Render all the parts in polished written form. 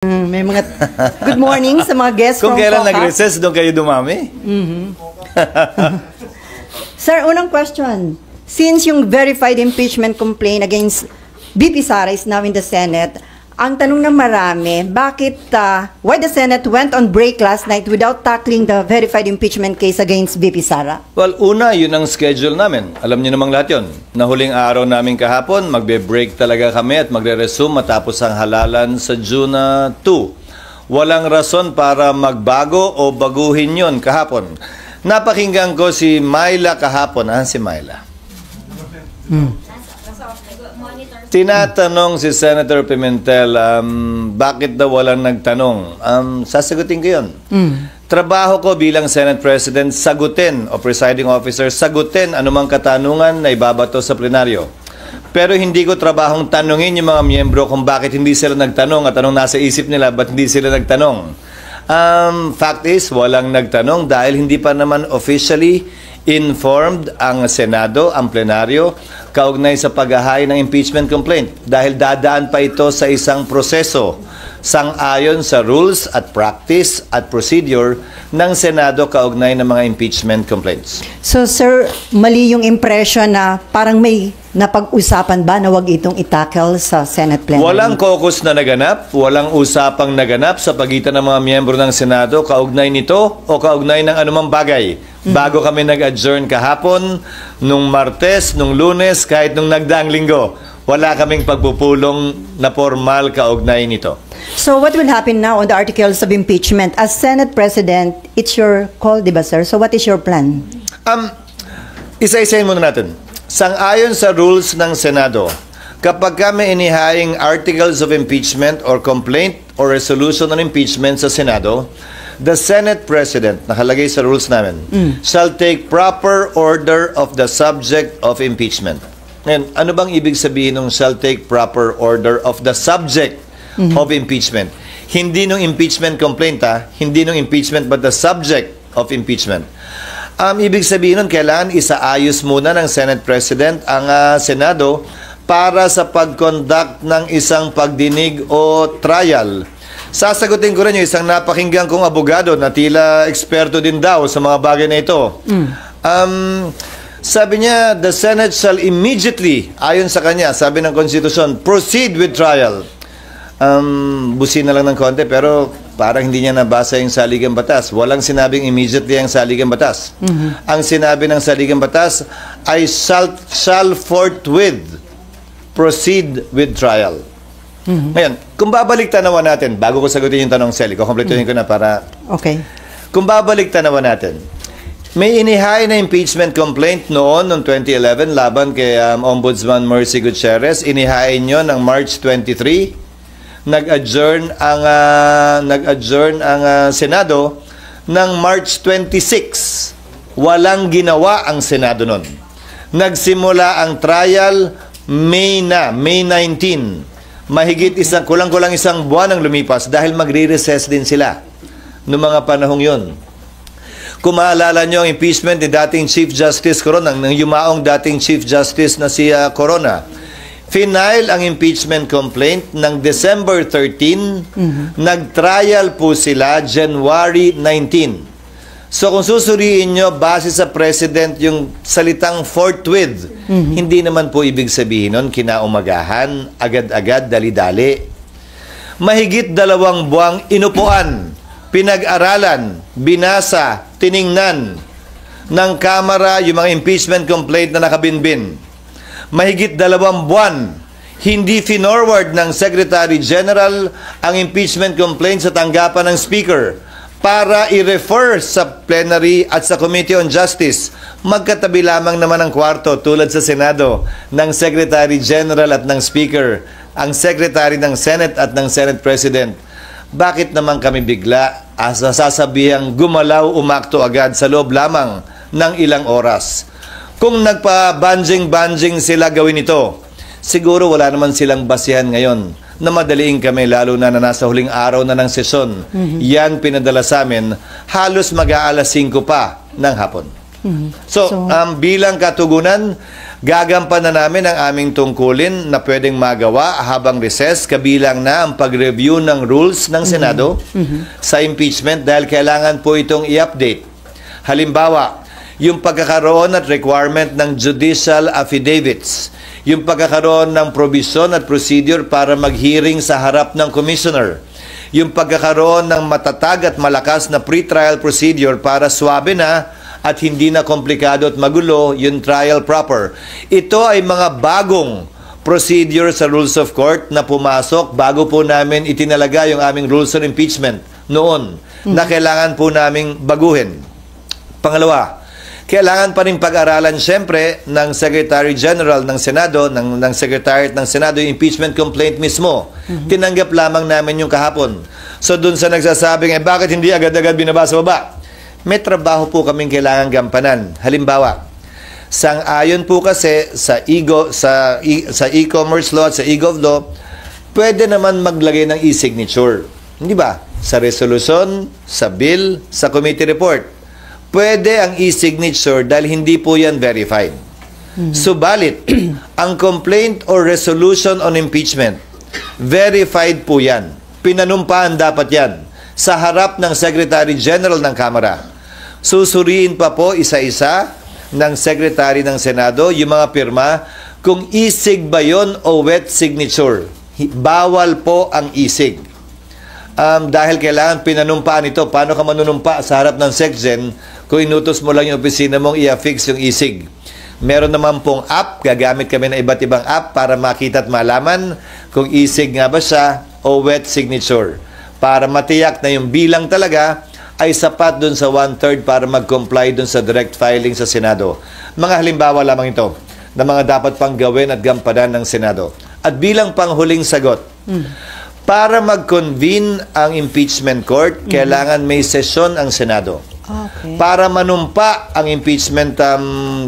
May mga good morning sa mga guests Kung from kailan COCA. nag-recess, doon kayo dumami. Sir, unang question. Since yung verified impeachment complaint against BP Sara is now in the Senate, ang tanong ng marami, why the Senate went on break last night without tackling the verified impeachment case against BP Sara? Well, una, yun ang schedule namin. Alam niyo namang lahat yun. Na huling araw namin kahapon, magbe-break talaga kami at magre-resume matapos ang halalan sa June 2. Walang rason para magbago o baguhin yun kahapon. Napakinggan ko si Myla kahapon. Si Myla? Tinatanong si Senator Pimentel, bakit daw walang nagtanong? Sasagutin ko yun. Trabaho ko bilang Senate President, sagutin o presiding officer, sagutin anumang katanungan na ibabato sa plenaryo. Pero hindi ko trabahong tanungin yung mga miyembro kung bakit hindi sila nagtanong at anong nasa isip nila, ba't hindi sila nagtanong. Fact is, walang nagtanong dahil hindi pa naman officially informed ang Senado, ang plenaryo, kaugnay sa paghahain ng impeachment complaint dahil dadaan pa ito sa isang proseso sang-ayon sa rules at practice at procedure ng Senado kaugnay ng mga impeachment complaints. So, sir, mali yung impression na parang may napag-usapan ba na wag itong itackle sa Senate plenary? Walang caucus na naganap, walang usapang naganap sa pagitan ng mga miyembro ng Senado kaugnay nito o kaugnay ng anumang bagay. Bago kami nag-adjourn kahapon, nung Martes, nung Lunes, kahit nung nagdaang linggo, wala kaming pagpupulong na formal kaugnay nito. So what will happen now on the articles of impeachment? As Senate President, it's your call, di ba, sir? So what is your plan? Isa-isahin muna natin. Sang-ayon sa rules ng Senado, kapag kami inihaing articles of impeachment or complaint or resolution on impeachment sa Senado, the Senate President, nakalagay sa rules namin, shall take proper order of the subject of impeachment. Ngayon, ano bang ibig sabihin ng shall take proper order of the subject of impeachment? Hindi nung impeachment complaint, hindi nung impeachment, but the subject of impeachment. Ibig sabihin nun, kailangan isaayos muna ng Senate President ang Senado para sa pag-conduct ng isang pagdinig o trial. Sasagutin ko rin yung isang napakinggan kong abogado na tila eksperto din daw sa mga bagay na ito. Sabi niya, the Senate shall immediately, ayon sa kanya, sabi ng Constitution, proceed with trial. Busin na lang ng konti, pero parang hindi niya nabasa yung saligang batas. Walang sinabing immediately ang saligang batas. Ang sinabi ng saligang batas ay shall forthwith proceed with trial. Ngayon, kung babalik tanawan natin, bago ko sagutin yung tanong, Sally, kukompletuhin ko na para... Okay. Kung babalik tanawan natin, may inihain na impeachment complaint noong 2011 laban kay Ombudsman Mercy Gutierrez. Inihain nyo ng March 23. Nag-adjourn ang Senado ng March 26. Walang ginawa ang Senado noon. Nagsimula ang trial May 19. Mahigit kulang-kulang isang buwan ang lumipas dahil magre-recess din sila noong mga panahong yon. Kung maalala nyo ang impeachment ni dating Chief Justice Corona, ng yumaong dating Chief Justice na si Corona, final ang impeachment complaint ng December 13, nag-trial po sila January 19. So kung susuriin nyo, base sa President yung salitang forthwith, hindi naman po ibig sabihin nun, kinaumagahan, agad-agad, dali-dali. Mahigit 2 buwang inupuan, pinag-aralan, binasa, tiningnan ng Kamara yung mga impeachment complaint na nakabinbin. Mahigit 2 buwan, hindi finorward ng Secretary General ang impeachment complaint sa tanggapan ng Speaker para i-refer sa plenary at sa Committee on Justice. Magkatabi lamang naman ang kwarto tulad sa Senado ng Secretary General at ng Speaker, ang Secretary ng Senate at ng Senate President. Bakit naman kami bigla sasabihang gumalaw, umakto agad sa loob lamang ng ilang oras? Kung nagpa-banjing-banjing sila gawin ito, siguro wala naman silang basihan ngayon na madaliin kami, lalo na nasa huling araw na ng sesyon. Yan pinadala sa amin, halos mag-aalas 5 pa ng hapon. So, bilang katugunan, Gagampanan namin ang aming tungkulin na pwedeng magawa habang recess, kabilang na ang pag-review ng rules ng Senado sa impeachment dahil kailangan po itong i-update. Halimbawa, yung pagkakaroon at requirement ng judicial affidavits, yung pagkakaroon ng provision at procedure para mag-hearing sa harap ng commissioner, yung pagkakaroon ng matatag at malakas na pre-trial procedure para swabe na at hindi na komplikado at magulo yung trial proper. Ito ay mga bagong procedure sa Rules of Court na pumasok bago po namin itinalaga yung aming Rules of Impeachment noon na kailangan po naming baguhin. Pangalawa, kailangan pa rin pag-aralan siyempre ng Secretary General ng Senado, ng Secretariat ng Senado, yung impeachment complaint mismo. Tinanggap lamang namin yung kahapon. So dun sa nagsasabing, bakit hindi agad-agad binabasa baba? May trabaho po kaming kailangan gampanan. Halimbawa, sang-ayon po kasi sa e-commerce law at sa e-gov law, pwede naman maglagay ng e-signature. Hindi ba? Sa resolution, sa bill, sa committee report. Pwede ang e-signature dahil hindi po yan verified. Subalit, ang complaint or resolution on impeachment, verified po yan. Pinanumpaan dapat yan sa harap ng Secretary General ng Kamara. Susuriin pa po isa-isa ng Secretary ng Senado yung mga pirma kung isig ba yun o wet signature. Bawal po ang isig. Dahil kailangan pinanumpaan ito. Paano ka manunumpa sa harap ng SecGen kung inutos mo lang yung opisina mong i-affix yung isig? Meron naman pong app, gagamit kami ng iba't ibang app para makita at malaman kung isig nga ba siya o wet signature, para matiyak na yung bilang talaga ay sapat dun sa 1/3 para mag-comply dun sa direct filing sa Senado. Mga halimbawa lamang ito na mga dapat pang gawin at gampanan ng Senado. At bilang panghuling sagot, para mag-convene ang impeachment court, kailangan may sesyon ang Senado. Okay. Para manumpa ang impeachment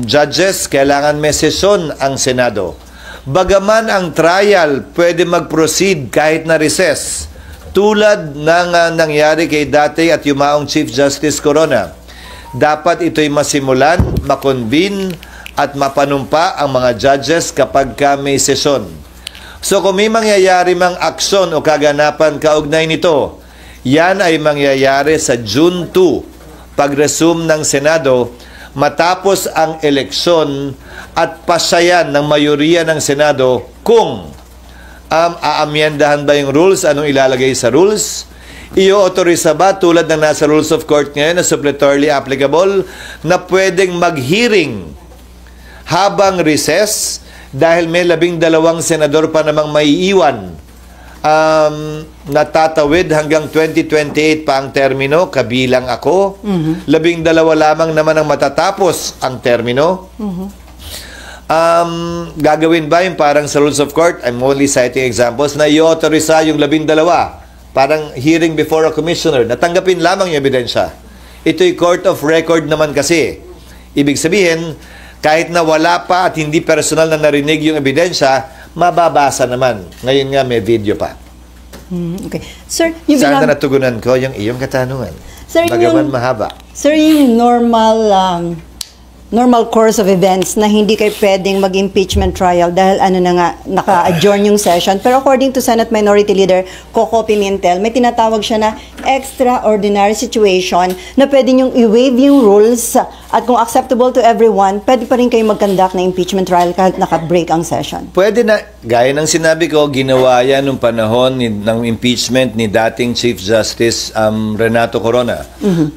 judges, kailangan may sesyon ang Senado. Bagaman ang trial pwede mag-proceed kahit na recess, tulad ng nangyari kay dati at yumaong Chief Justice Corona, dapat ito'y masimulan, makonvene at mapanumpa ang mga judges kapag may sesyon. So kung may mangyayari mang aksyon o kaganapan kaugnay nito, yan ay mangyayari sa June 2, pag-resume ng Senado, matapos ang eleksyon at pasayan ng mayoriya ng Senado kung aamyendahan ba yung rules, anong ilalagay sa rules, i-authorize ba tulad ng nasa Rules of Court ngayon na suppletorily applicable na pwedeng mag-hearing habang recess dahil may 12 senador pa namang maiiwan natatawid hanggang 2028 pa ang termino, kabilang ako. 12 lamang naman ang matatapos ang termino. Gagawin ba yung parang sa Rules of Court, I'm only citing examples, na i-authorize yung 12, parang hearing before a commissioner, natanggapin lamang yung ebidensya. Ito'y court of record naman kasi. Ibig sabihin, kahit na wala pa at hindi personal na narinig yung ebidensya, mababasa naman. Ngayon nga may video pa. Okay. Sir, yung Sana natugunan ko yung iyong katanungan. Sir, Bagaman mahaba. Sir, yung normal course of events na hindi kayo pwedeng mag-impeachment trial dahil naka-adjourn yung session. Pero according to Senate Minority Leader Coco Pimentel, may tinatawag siya na extraordinary situation na pwede niyong i-waive yung rules at kung acceptable to everyone, pwede pa rin kayo mag-conduct na impeachment trial kahit naka-break ang session. Pwede na, gaya ng sinabi ko, ginawa yan nung panahon ng impeachment ni dating Chief Justice Renato Corona.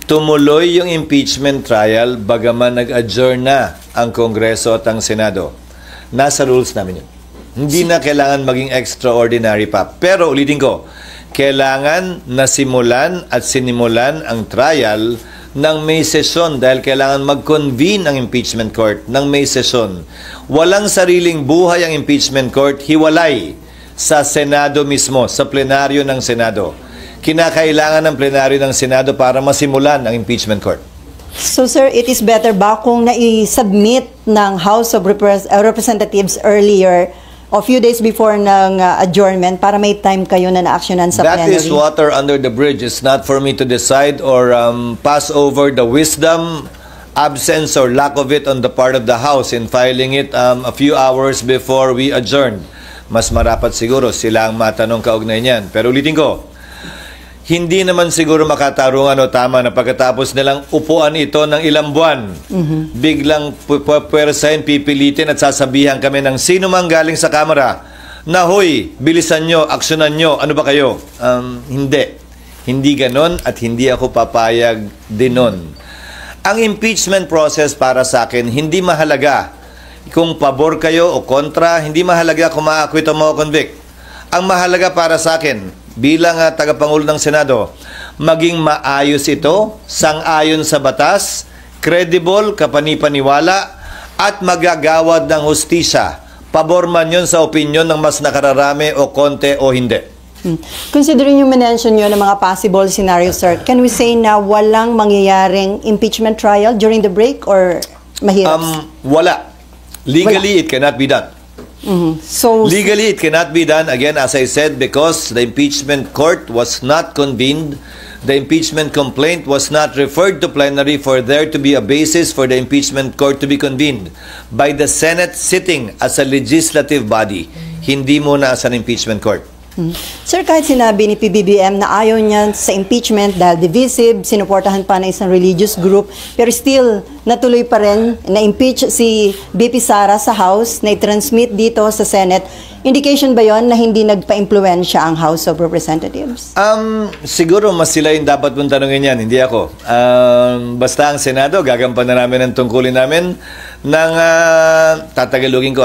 Tumuloy yung impeachment trial bagaman nag-adjourn na ang Kongreso at ang Senado. Nasa rules namin yun. Hindi na kailangan maging extraordinary pa. Pero ulitin ko, kailangan nasimulan at sinimulan ang trial ng may sesyon dahil kailangan mag-convene ang impeachment court ng may sesyon. Walang sariling buhay ang impeachment court, hiwalay sa Senado mismo, sa plenaryo ng Senado. Kinakailangan ng plenaryo ng Senado para masimulan ang impeachment court. So sir, it is better ba kung na-submit ng House of Representatives earlier a few days before ng adjournment para may time kayo na na-actionan sa That plenary? is water under the bridge. It's not for me to decide or pass over the wisdom absence or lack of it on the part of the House in filing it a few hours before we adjourned. Mas marapat siguro sila ang matanong kaugnay niyan. Pero ulitin ko, hindi naman siguro makatarungan o tama na pagkatapos nilang upuan ito ng ilang buwan, biglang pwersahin, pipilitin at sasabihan kami ng sino mang galing sa Kamara na, hoy, bilisan nyo, aksyonan nyo, ano ba kayo? Hindi. Hindi ganon at hindi ako papayag din nun. Ang impeachment process para sa akin, hindi mahalaga kung pabor kayo o kontra, hindi mahalaga kung ma-acquit o ma-convict. Ang mahalaga para sa akin, bilang tagapangulo ng Senado, maging maayos ito, sang-ayon sa batas, credible, kapanipaniwala, at magagawad ng hustisya. Pabor man yun sa opinyon ng mas nakararami o konti o hindi. Considering yung mention nyo ng mga possible scenarios, sir, can we say na walang mangyayaring impeachment trial during the break or mahirap? Wala. Legally, it cannot be done. So, legally, it cannot be done, again, as I said, because the impeachment court was not convened. The impeachment complaint was not referred to plenary for there to be a basis for the impeachment court to be convened by the Senate sitting as a legislative body, hindi muna as an impeachment court. Sir, kahit sinabi ni PBBM na ayaw niya sa impeachment dahil divisive, sinuportahan pa ng isang religious group, pero still, natuloy pa rin na-impeach si BP Sara sa House, na i-transmit dito sa Senate. Indication ba yon na hindi nagpa-impluensya ang House of Representatives? Siguro mas sila yung dapat mong tanongin yan, hindi ako. Basta ang Senado, gagampanan namin ang tungkulin namin ng, tatagalugin ko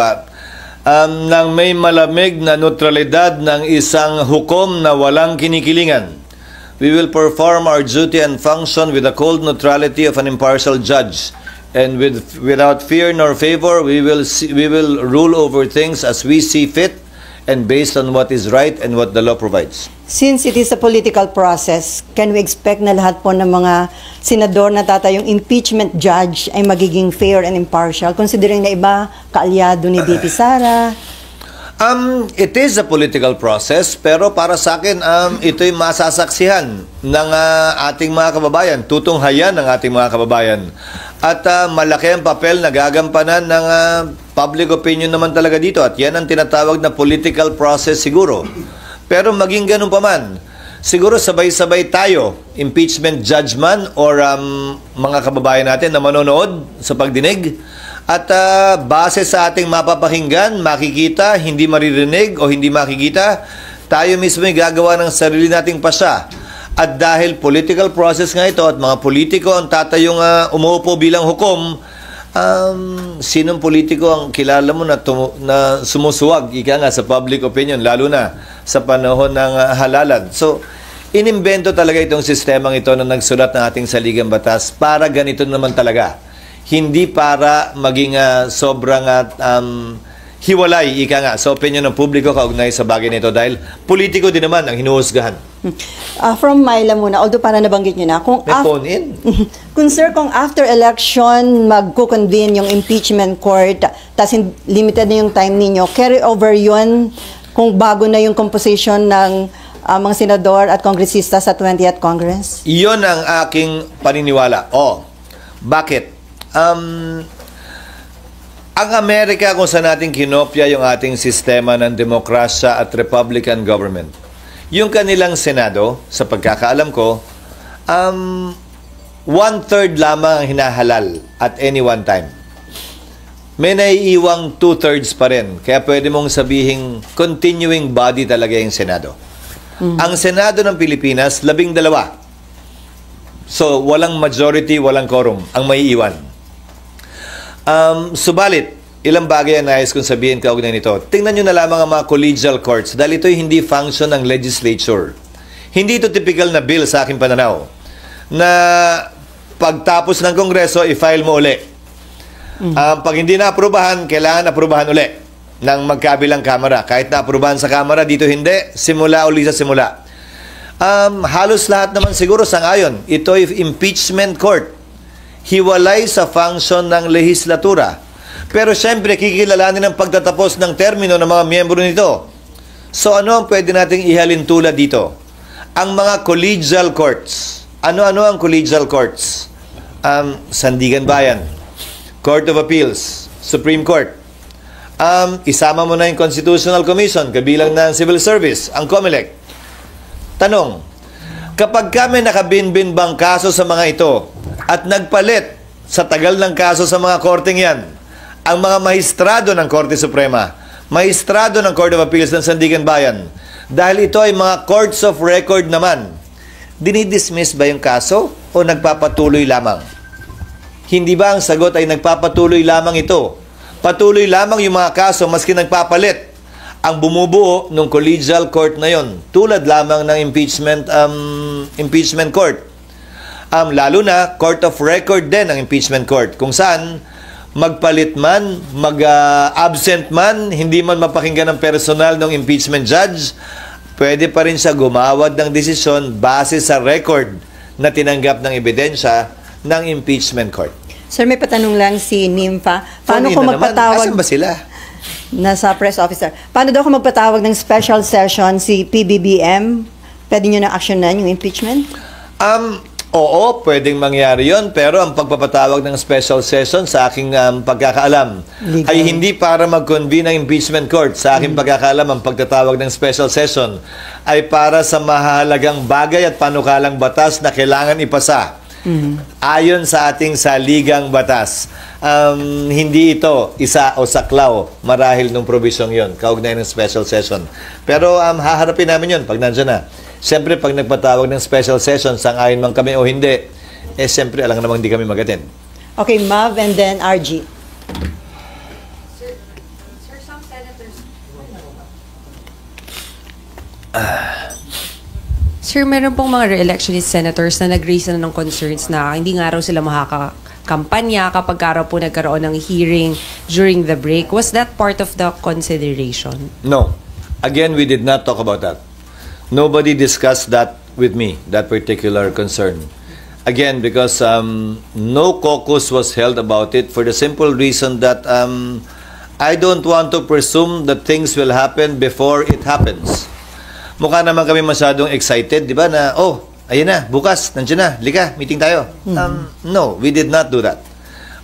ng may malamig na neutralidad ng isang hukom na walang kinikilingan. We will perform our duty and function with the cold neutrality of an impartial judge, and without fear nor favor, we will rule over things as we see fit and based on what is right and what the law provides. Since it is a political process, can we expect na lahat po ng mga senador na tatayong impeachment judge ay magiging fair and impartial, considering na iba kaalyado ni BP Sara? It is a political process, pero para sa akin, ito'y masasaksihan ng ating mga kababayan, tutunghayan ng ating mga kababayan. At malaki ang papel na gagampanan ng public opinion naman talaga dito. At yan ang tinatawag na political process siguro. Pero maging ganun pa man, siguro sabay-sabay tayo, impeachment judge man or mga kababayan natin na manonood sa pagdinig. At base sa ating mapapakinggan, makikita, hindi maririnig o hindi makikita, tayo mismo ay gagawa ng sarili nating pasya. At dahil political process nga ito at mga politiko ang tatayong umuupo bilang hukom, sinong politiko ang kilala mo na sumusuwag, ika nga, sa public opinion, lalo na sa panahon ng halalan. So, inimbento talaga itong sistemang ito na nagsulat ng ating saligang batas para ganito naman talaga. Hindi para maging sobrang hiwalay, ika nga, sa opinion ng publiko kaugnay sa bagay nito dahil politiko din naman ang hinuhusgahan. From Myla muna, although para nabanggit nyo na, kung phone in. Sir, kung after election magko-convene yung impeachment court, tas limited na yung time ninyo, carry over yun kung bago na yung composition ng mga senador at kongresista sa 20th Congress? Iyon ang aking paniniwala. Bakit? Ang Amerika, kung saan natin kinopya yung ating sistema ng demokrasya at Republican government, yung kanilang Senado, sa pagkakaalam ko, 1/3 lamang ang hinahalal at any one time. May naiiwang 2/3 pa rin. Kaya pwede mong sabihing continuing body talaga yung Senado. Ang Senado ng Pilipinas, 12. So, walang majority, walang quorum ang maiiwan. Subalit, ilang bagay ang nais kong sabihin kaugnay nito. Tingnan nyo na lamang ang mga collegial courts dahil ito'y hindi function ng legislature. Hindi ito typical na bill sa aking pananaw na pagtapos ng Kongreso, i-file mo uli. Pag hindi na-aprobahan, kailangan aprobahan uli ng magkabilang kamara. Kahit na-aprobahan sa kamara, dito hindi, simula uli sa simula. Halos lahat naman siguro sangayon. Ito'y impeachment court. Hiwalay sa function ng lehislatura. Pero siyempre, kikilalanin ang pagtatapos ng termino ng mga miyembro nito. So ano ang pwede nating ihalin tulad dito? Ang mga collegial courts. Ano-ano ang collegial courts? Sandigan Bayan, Court of Appeals, Supreme Court. Isama mo na yung Constitutional Commission, kabilang ng Civil Service, ang COMELEC. Tanong, kapag kami nakabinbin bang kaso sa mga ito at nagpalit sa tagal ng kaso sa mga korteng yan, ang mga maestrado ng Korte Suprema, maestrado ng Court of Appeals ng Sandigan Bayan, dahil ito ay mga courts of record naman, dinidismiss ba yung kaso o nagpapatuloy lamang? Hindi ba ang sagot ay nagpapatuloy lamang ito? Patuloy lamang yung mga kaso maski nagpapalit ang bumubuo ng collegial court na yon, tulad lamang ng impeachment court. Lalo na court of record din ang impeachment court, kung saan magpalit man, mag-absent man, hindi man mapakinggan ng personal ng impeachment judge, pwede pa rin siya gumawad ng desisyon base sa record na tinanggap ng ebidensya ng impeachment court. Sir, may patanong lang si Nympha. Paano ko magpatawag? Asan ba sila? Nasa press officer. Paano daw ko magpatawag ng special session si PBBM? Pwede nyo na actionan yung impeachment? Oo, pwedeng mangyari yon, pero ang pagpapatawag ng special session sa aking pagkakaalam Legal. ay hindi para mag-convene ng impeachment court. Sa aking pagkakaalam, ang pagtatawag ng special session ay para sa mahalagang bagay at panukalang batas na kailangan ipasa. Ayon sa ating saligang batas, hindi ito isa o saklaw marahil nung probisyong yon, kaugnay ng special session. Pero haharapin namin yon pag nandiyan na. Siyempre, pag nagpatawag ng special session, sang-ayon man kami o hindi, siyempre, alam namang hindi kami mag-attend. Okay, Mav and then RG. Sir, some senators... Sir, meron pong mga re-electionist senators na nag-raise na ng concerns na hindi nga raw sila makakampanya kapag araw po nagkaroon ng hearing during the break. Was that part of the consideration? No. Again, we did not talk about that. Nobody discussed that with me, that particular concern. Again, because no caucus was held about it for the simple reason that I don't want to presume that things will happen before it happens. Mukha naman kami masyadong excited, di ba, na, oh, ayun na, bukas, nandiyan na, lika, meeting tayo. No, we did not do that.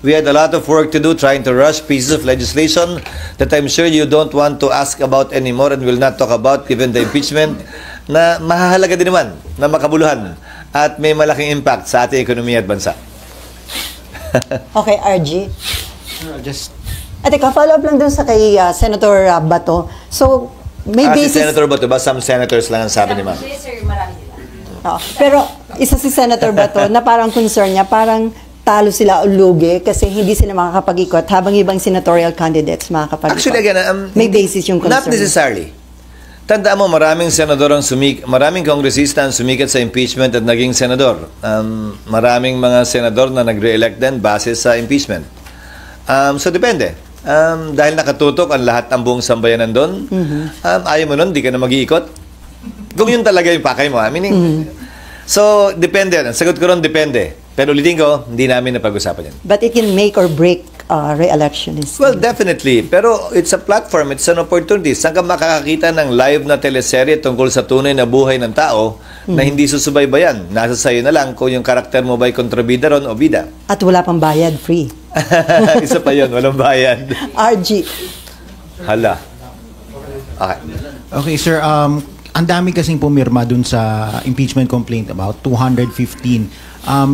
We had a lot of work to do trying to rush pieces of legislation that I'm sure you don't want to ask about anymore and will not talk about given the impeachment na mahahalaga din naman na makabuluhan at may malaking impact sa ating ekonomiya at bansa. Okay, RG. Just Teka, follow up lang dun sa kay Senator Bato. So, may Si basis... Senator Bato ba? Some senators lang ang sabi ni ma'am. Sir, marami sila. Pero isa si Senator Bato na parang concern niya, parang talo sila o lugi kasi hindi sila makakapag-ikot habang ibang senatorial candidates makakapag-ikot. Actually, again, may basis yung concern. not necessarily. Tandaan mo, maraming senador maraming kongresista ang sumikat sa impeachment at naging senador. Maraming mga senador na nagre-elect din base sa impeachment. So, depende. Dahil nakatutok ang lahat ng buong sambayanan doon, ayaw mo nun, di ka na mag-iikot. Kung yun talaga yung pakay mo, meaning, so, depende. Ang sagot ko ron, depende. Pero ulitin ko, hindi namin napag-usapan yan. But it can make or break re-electionist. Well, definitely. Pero it's a platform, it's an opportunity. Saan ka makakakita ng live na teleserye tungkol sa tunay na buhay ng tao na hindi susubaybayan? Nasa sayo na lang kung yung karakter mo ba'y kontrabida ron o bida. At wala pang bayad, free. Isa pa yun, walang bayad. RG. Hala. Okay. okay, sir. Ang dami kasing pumirma dun sa impeachment complaint, about 215.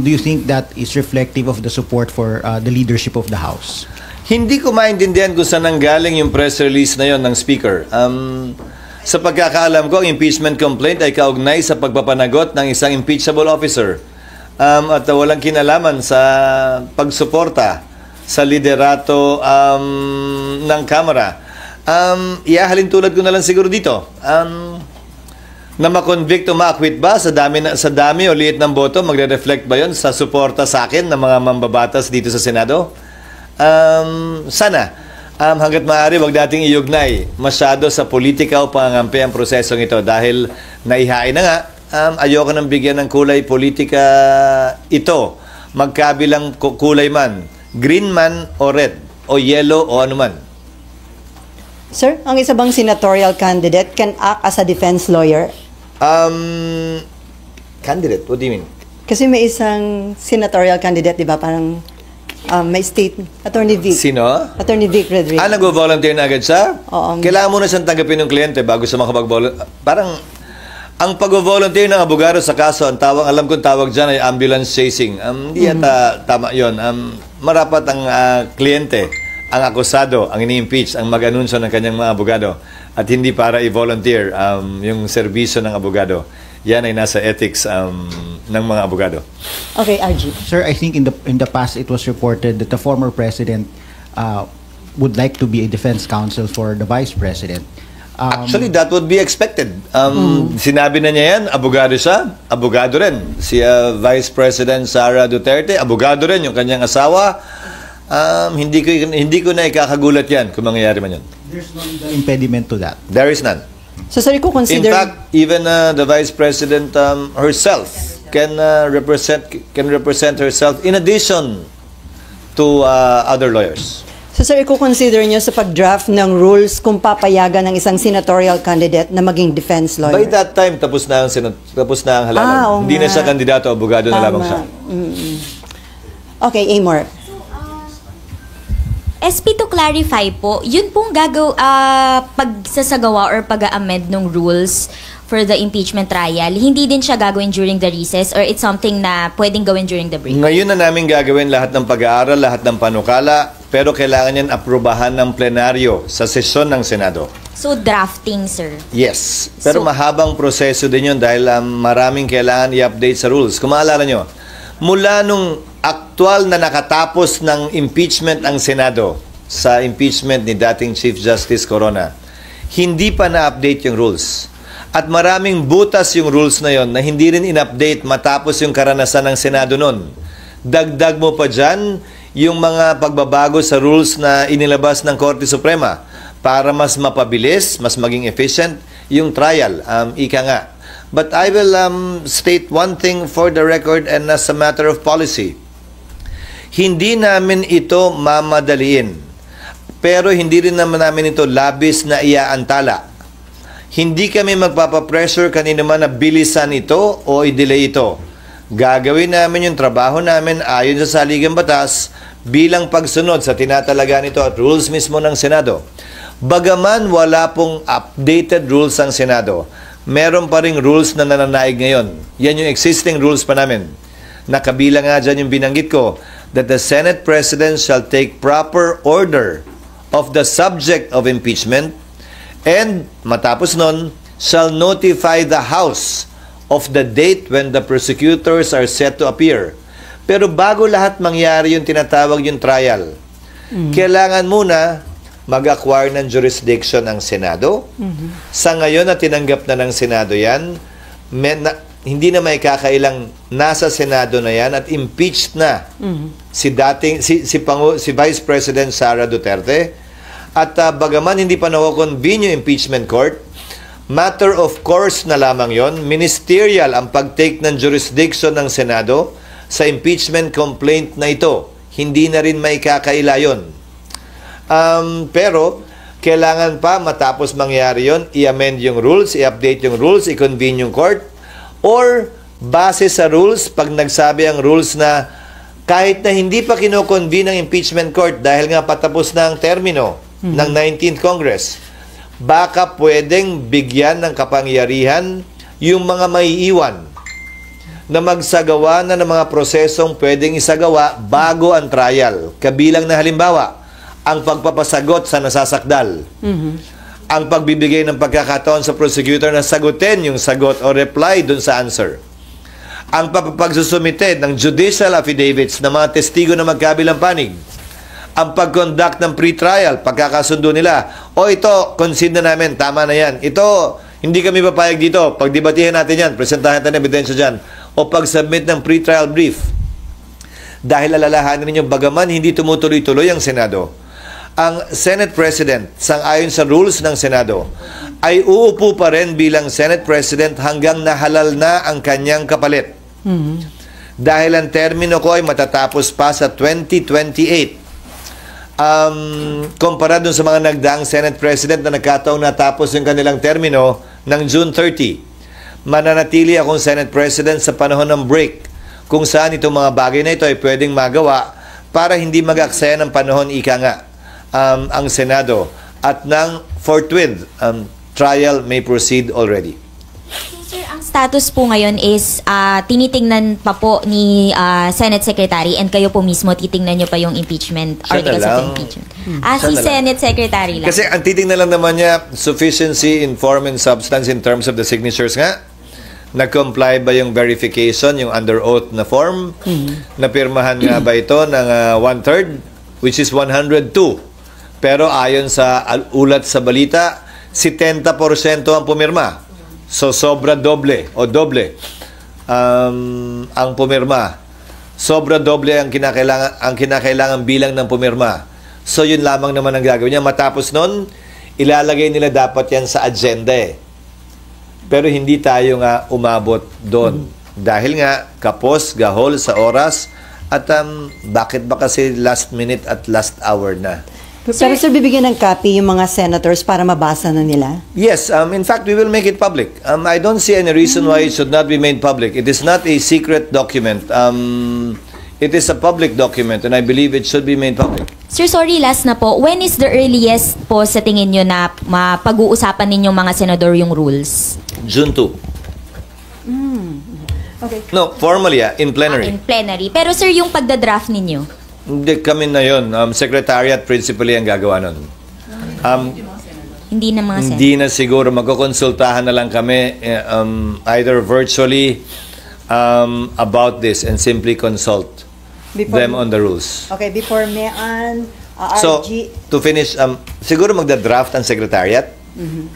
Do you think that is reflective of the support for the leadership of the House? Hindi ko maintindihan kung saan nanggaling yung press release na yon ng Speaker. Sa pagkakaalam ko, ang impeachment complaint ay kaugnay sa pagpapanagot ng isang impeachable officer at walang kinalaman sa pagsuporta sa liderato ng Kamara. Ihahalin tulad ko na lang siguro dito. Na ma-convict o ma-acquit ba sa dami o liit ng boto, magre-reflect ba yon sa suporta sa akin ng mga mambabatas dito sa Senado? Sana. Hanggat maaari, wag dating iugnay masyado sa politika o pangangampi ang prosesong ito dahil naihain na nga, ayoko nang bigyan ng kulay politika ito. Magkabilang kulay man, green man o red, o yellow o anuman. Sir, ang isa bang senatorial candidate can act as a defense lawyer? Candidate, what do you mean? Kasi may isang senatorial candidate, di ba? Parang may state, Attorney Vic. Sino? Attorney Vic Rodriguez. Nag-volunteer na agad siya? Oo. Kailangan muna siyang tanggapin ng kliyente bago siya makapag-volunteer. Parang, ang pag-volunteer ng abogado sa kaso, alam kong tawag dyan ay ambulance chasing. Hindi yata tama yun. Marapat ang kliyente, ang akusado, ang ini-impeach, ang mag-anunsyo ng kanyang mga abogado. At hindi para i-volunteer yung serbisyo ng abogado. Yan ay nasa ethics ng mga abogado. Okay, RG. Sir, I think in the past it was reported that the former president would like to be a defense counsel for the vice president. Actually, that would be expected. Sinabi na niya yan, abogado siya, abogado rin. Si Vice President Sara Duterte, abogado rin yung kanyang asawa. Hindi ko na ikakagulat yan kung mangyayari man yun. There's no impediment to that. There is none. So, sir, ko In consider... fact, even the Vice President herself can represent herself in addition to other lawyers. So, sir, i-consider nyo sa pag-draft ng rules kung papayagan ng isang senatorial candidate na maging defense lawyer? By that time, tapos na ang halalan. Oo Hindi na nga. siya kandidato, abogado na lamang siya. Okay, Amor. SP, to clarify po, yun pong pagsasagawa or pag-amend ng rules for the impeachment trial, hindi din siya gagawin during the recess or it's something na pwedeng gawin during the break? Ngayon na namin gagawin lahat ng pag-aaral, lahat ng panukala, pero kailangan yan aprubahan ng plenaryo sa sesyon ng Senado. So, drafting, sir? Yes. Pero So- mahabang proseso din yun dahil maraming kailangan i-update sa rules. Kung maalala nyo, mula nung aktual na nakatapos ng impeachment ang Senado sa impeachment ni dating Chief Justice Corona, hindi pa na-update yung rules. At maraming butas yung rules na yon na hindi rin in-update matapos yung karanasan ng Senado nun. Dagdag mo pa dyan yung mga pagbabago sa rules na inilabas ng Korte Suprema para mas mapabilis, mas maging efficient yung trial. Ika nga. But I will state one thing for the record and as a matter of policy. Hindi namin ito mamadaliin. Pero hindi rin naman namin ito labis na iaantala. Hindi kami magpapapressure kanino man na bilisan ito o i-delay ito. Gagawin namin yung trabaho namin ayon sa saligang batas bilang pagsunod sa tinatalaga nito at rules mismo ng Senado. Bagaman wala pong updated rules ang Senado, meron pa ring rules na nananaig ngayon. Yan yung existing rules pa namin. Nakabilang nga dyan yung binanggit ko that the Senate President shall take proper order of the subject of impeachment and matapos nun, shall notify the House of the date when the prosecutors are set to appear. Pero bago lahat mangyari yung tinatawag yung trial, kailangan muna mag-acquire ng jurisdiction ang Senado. Sa ngayon na tinanggap na ng Senado yan, hindi na may kakailang nasa Senado na yan at impeached na si Vice President Sara Duterte. At bagaman hindi pa na-convene yung impeachment court, matter of course na lamang yon, ministerial ang pag-take ng jurisdiction ng Senado sa impeachment complaint na ito. Hindi na rin may kakaila yun. Pero, kailangan pa matapos mangyari yon, i-amend yung rules, i-update yung rules, i-convene yung court, or base sa rules, pag nagsabi ang rules na kahit na hindi pa kino-convene ang impeachment court dahil nga patapos na ang termino ng 19th Congress, baka pwedeng bigyan ng kapangyarihan yung mga maiiwan na magsagawa na ng mga prosesong pwedeng isagawa bago ang trial. Kabilang na halimbawa, ang pagpapasagot sa nasasakdal. Ang pagbibigay ng pagkakataon sa prosecutor na sagutin yung sagot o reply dun sa answer. Ang pagsusumite ng judicial affidavits ng mga testigo na magkabilang panig. Ang pag-conduct ng pre-trial, pagkakasundo nila, ito, concede na namin, tama na yan. Ito, hindi kami papayag dito. Pagdebatihan natin yan, presentahan natin ebidensya dyan. O pag-submit ng pre-trial brief. Dahil alalahanin ninyo, bagaman hindi tumutuloy-tuloy ang Senado, ang Senate President, sang-ayon sa rules ng Senado, ay uupo pa rin bilang Senate President hanggang nahalal na ang kanyang kapalit. Dahil ang termino ko ay matatapos pa sa 2028. Kumpara dun sa mga nagdaang Senate President na nagkataong natapos yung kanilang termino ng June 30. Mananatili akong Senate President sa panahon ng break kung saan itong mga bagay na ito ay pwedeng magawa para hindi mag-aksaya ng panahon, ika nga, ang Senado at ng forthwith trial may proceed already. Sir, ang status po ngayon is tinitingnan pa po ni Senate Secretary and kayo po mismo titingnan nyo pa yung impeachment, Siya na articles of lang. impeachment. Siya Si na lang. Senate Secretary lang. Kasi ang titingnan lang naman niya, sufficiency in form and substance in terms of the signatures nga. Nag-comply ba yung verification, yung under oath na form? Napirmahan nga ba ito ng 1/3, which is 102? Pero ayon sa ulat sa balita, 70% ang pumirma. So, sobra doble o doble ang pumirma. Sobra doble ang kinakailangan bilang ng pumirma. So, yun lamang naman ang gagawin niya. Matapos nun, ilalagay nila dapat yan sa agenda eh. Pero hindi tayo nga umabot doon. Dahil nga, kapos, gahol sa oras, at bakit ba kasi last minute at last hour na? Pero sir, bibigyan ng copy yung mga senators para mabasa na nila? Yes, in fact, we will make it public. I don't see any reason why it should not be made public. It is not a secret document. It is a public document and I believe it should be made public. Sir, sorry, last na po. When is the earliest po sa tingin nyo na mapag-uusapan ninyong mga senador yung rules? June 2. Okay. No, formally, in plenary. In plenary. Pero sir, yung pagdadraft ninyo? Hindi kami na yun. Secretariat principally ang gagawa nun. Hindi na mga senador? Hindi na siguro. Magkukonsultahan na lang kami either virtually about this and simply consult them on the rules. Okay, before Mayan, So, RG... to finish, siguro magda-draft ang secretariat.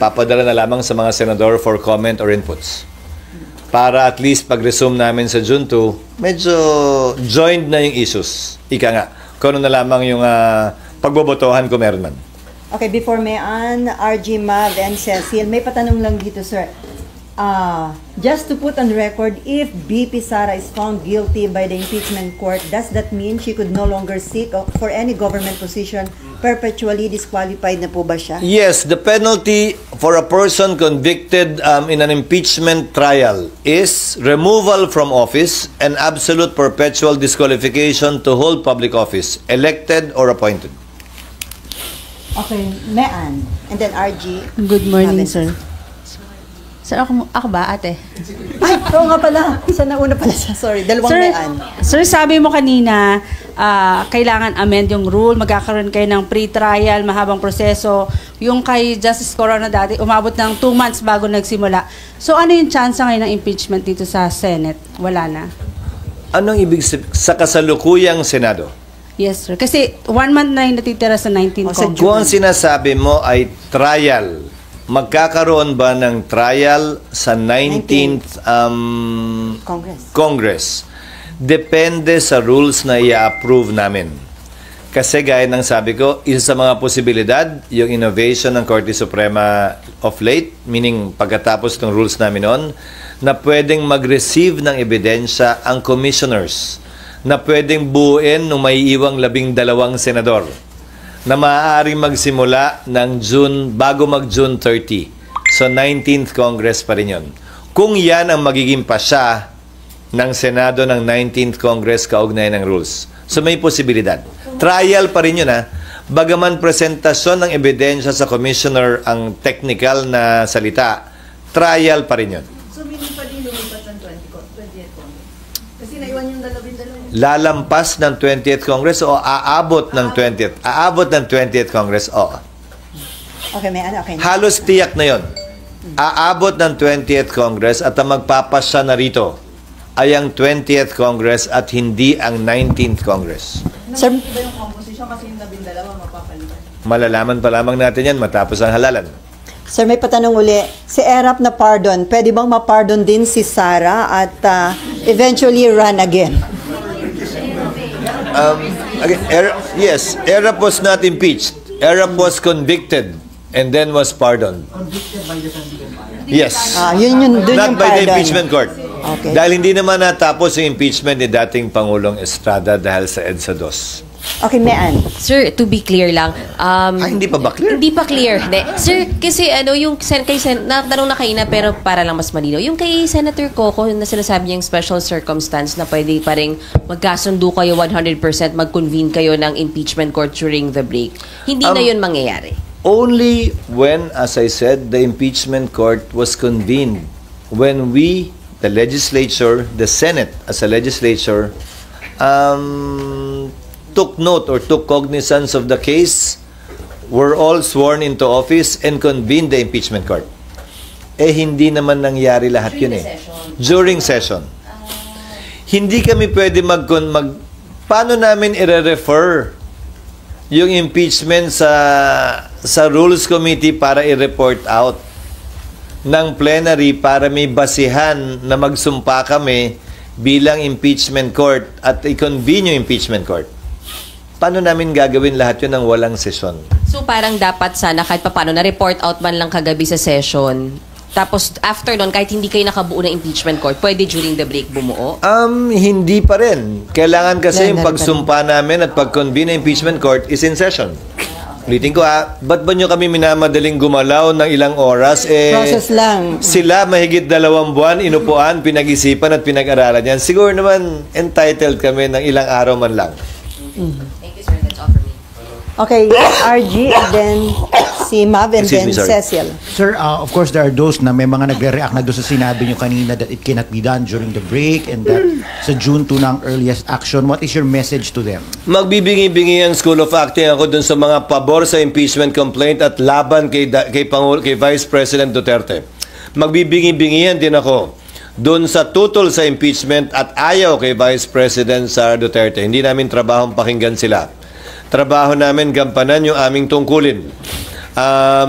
Papadala na lamang sa mga senador for comment or inputs. Para at least pag-resume namin sa June 2, medyo joined na yung issues. Ika nga, kung ano na lamang yung pagbobotohan kung meron man. Okay, before Mayan, RG, Mav, and Cecil, may patanong lang dito, sir. Just to put on record, if BP Sara is found guilty by the impeachment court, does that mean she could no longer seek for any government position? Perpetually disqualified na po ba siya? Yes, the penalty for a person convicted in an impeachment trial is removal from office and absolute perpetual disqualification to hold public office, elected or appointed. Okay, Mayan. And then RG. Good morning, Maven. sir. Sir, ako ba, ate? Ay, oo nga pala. Isa na una pala siya. Sorry, dalawang Sir, Mayan. sir, sabi mo kanina, kailangan amend yung rule, magkakaroon kayo ng pre-trial, mahabang proseso. Yung kay Justice Corona dati, umabot ng 2 months bago nagsimula. So, ano yung chance ngayon ng impeachment dito sa Senate? Wala na. Anong ibig sa kasalukuyang Senado? Yes, sir. Kasi 1 month na yung natitira sa 19 sa Congress. Kung ang sinasabi mo ay trial, magkakaroon ba ng trial sa 19th Congress? Depende sa rules na i-approve namin. Kasi gaya ng sabi ko, isa sa mga posibilidad, yung innovation ng Korte Suprema of late, meaning pagkatapos ng rules namin noon, na pwedeng mag-receive ng ebidensya ang commissioners, na pwedeng buuin nung may iwang 12 senador, na maaaring magsimula ng bago mag-June 30. So, 19th Congress pa rin yun. Kung yan ang magiging pasya ng Senado ng 19th Congress kaugnay ng rules. So, may posibilidad. Trial pa rin yun, ha? Bagaman presentasyon ng ebidensya sa commissioner ang technical na salita, trial pa rin yun. So, meaning pa din lumipas ng 20th Congress? Kasi naiwan yung 12. Lalampas ng 20th Congress o aabot ng 20th? Aabot ng 20th Congress, oo. Okay, Mayan, okay. Halos tiyak na yon. Aabot ng 20th Congress at ang magpapasya na rito ay ang 20th Congress at hindi ang 19th Congress. Sir, Malalaman pa lamang natin yan matapos ang halalan. Sir, may patanong uli. Si ERAP na pardon, pwede bang ma-pardon din si Sara at eventually run again? Yes, Erap was not impeached. Erap was convicted and then was pardoned. Yes. Dun Not yung by the pardon. impeachment court. Okay. Dahil hindi naman natapos yung impeachment ni dating Pangulong Estrada dahil sa EDSA 2. Okay, Mean. Sir, to be clear lang. Hindi pa ba clear? Hindi pa clear. Hindi. Sir, kasi yung natanong na kayo na pero para lang mas malinaw. Yung kay Senator Coco na sinasabi niyang special circumstance na pwede pa rin magkasundo kayo 100%, mag-convene kayo ng impeachment court during the break. Hindi na yun mangyayari. Only when, as I said, the impeachment court was convened. When we, the legislature, the Senate as a legislature, took note or took cognizance of the case, were all sworn into office and convened the impeachment court. Hindi naman nangyari lahat yun During session. Hindi kami pwede paano namin i-refer yung impeachment sa Rules Committee para i-report out ng plenary para may basihan na magsumpa kami bilang impeachment court at i-convene yung impeachment court. Paano namin gagawin lahat yun ng walang session? So parang dapat sana kahit paano na-report out man lang kagabi sa session. Tapos after nun, kahit hindi kayo nakabuo ng impeachment court, pwede during the break bumuo? Hindi pa rin. Kailangan kasi yung pagsumpa namin at pag-convene ng impeachment court is in session. Ulitin ko ba't ba nyo kami minamadaling gumalaw ng ilang oras? Process lang. Sila mahigit 2 buwan, inupuan, pinag-isipan at pinag-aralan yan. Siguro naman entitled kami ng ilang araw man lang. Thank you, sir. That's all for me. Okay, RG and then si Mav and Excuse then me, sorry. Cecil. Sir, of course, there are those na may mga nagre-react na doon sa sinabi nyo kanina that it cannot be done during the break and that sa June 2 na ang earliest action. What is your message to them? Magbibingi-bingi ang School of Acting ako dun sa mga pabor sa impeachment complaint at laban kay Vice President Duterte. Magbibingi-bingihan din ako dun sa tutol sa impeachment at ayaw kay Vice President Sara Duterte. Hindi namin trabahong pakinggan sila. Trabaho namin gampanan yung aming tungkulin.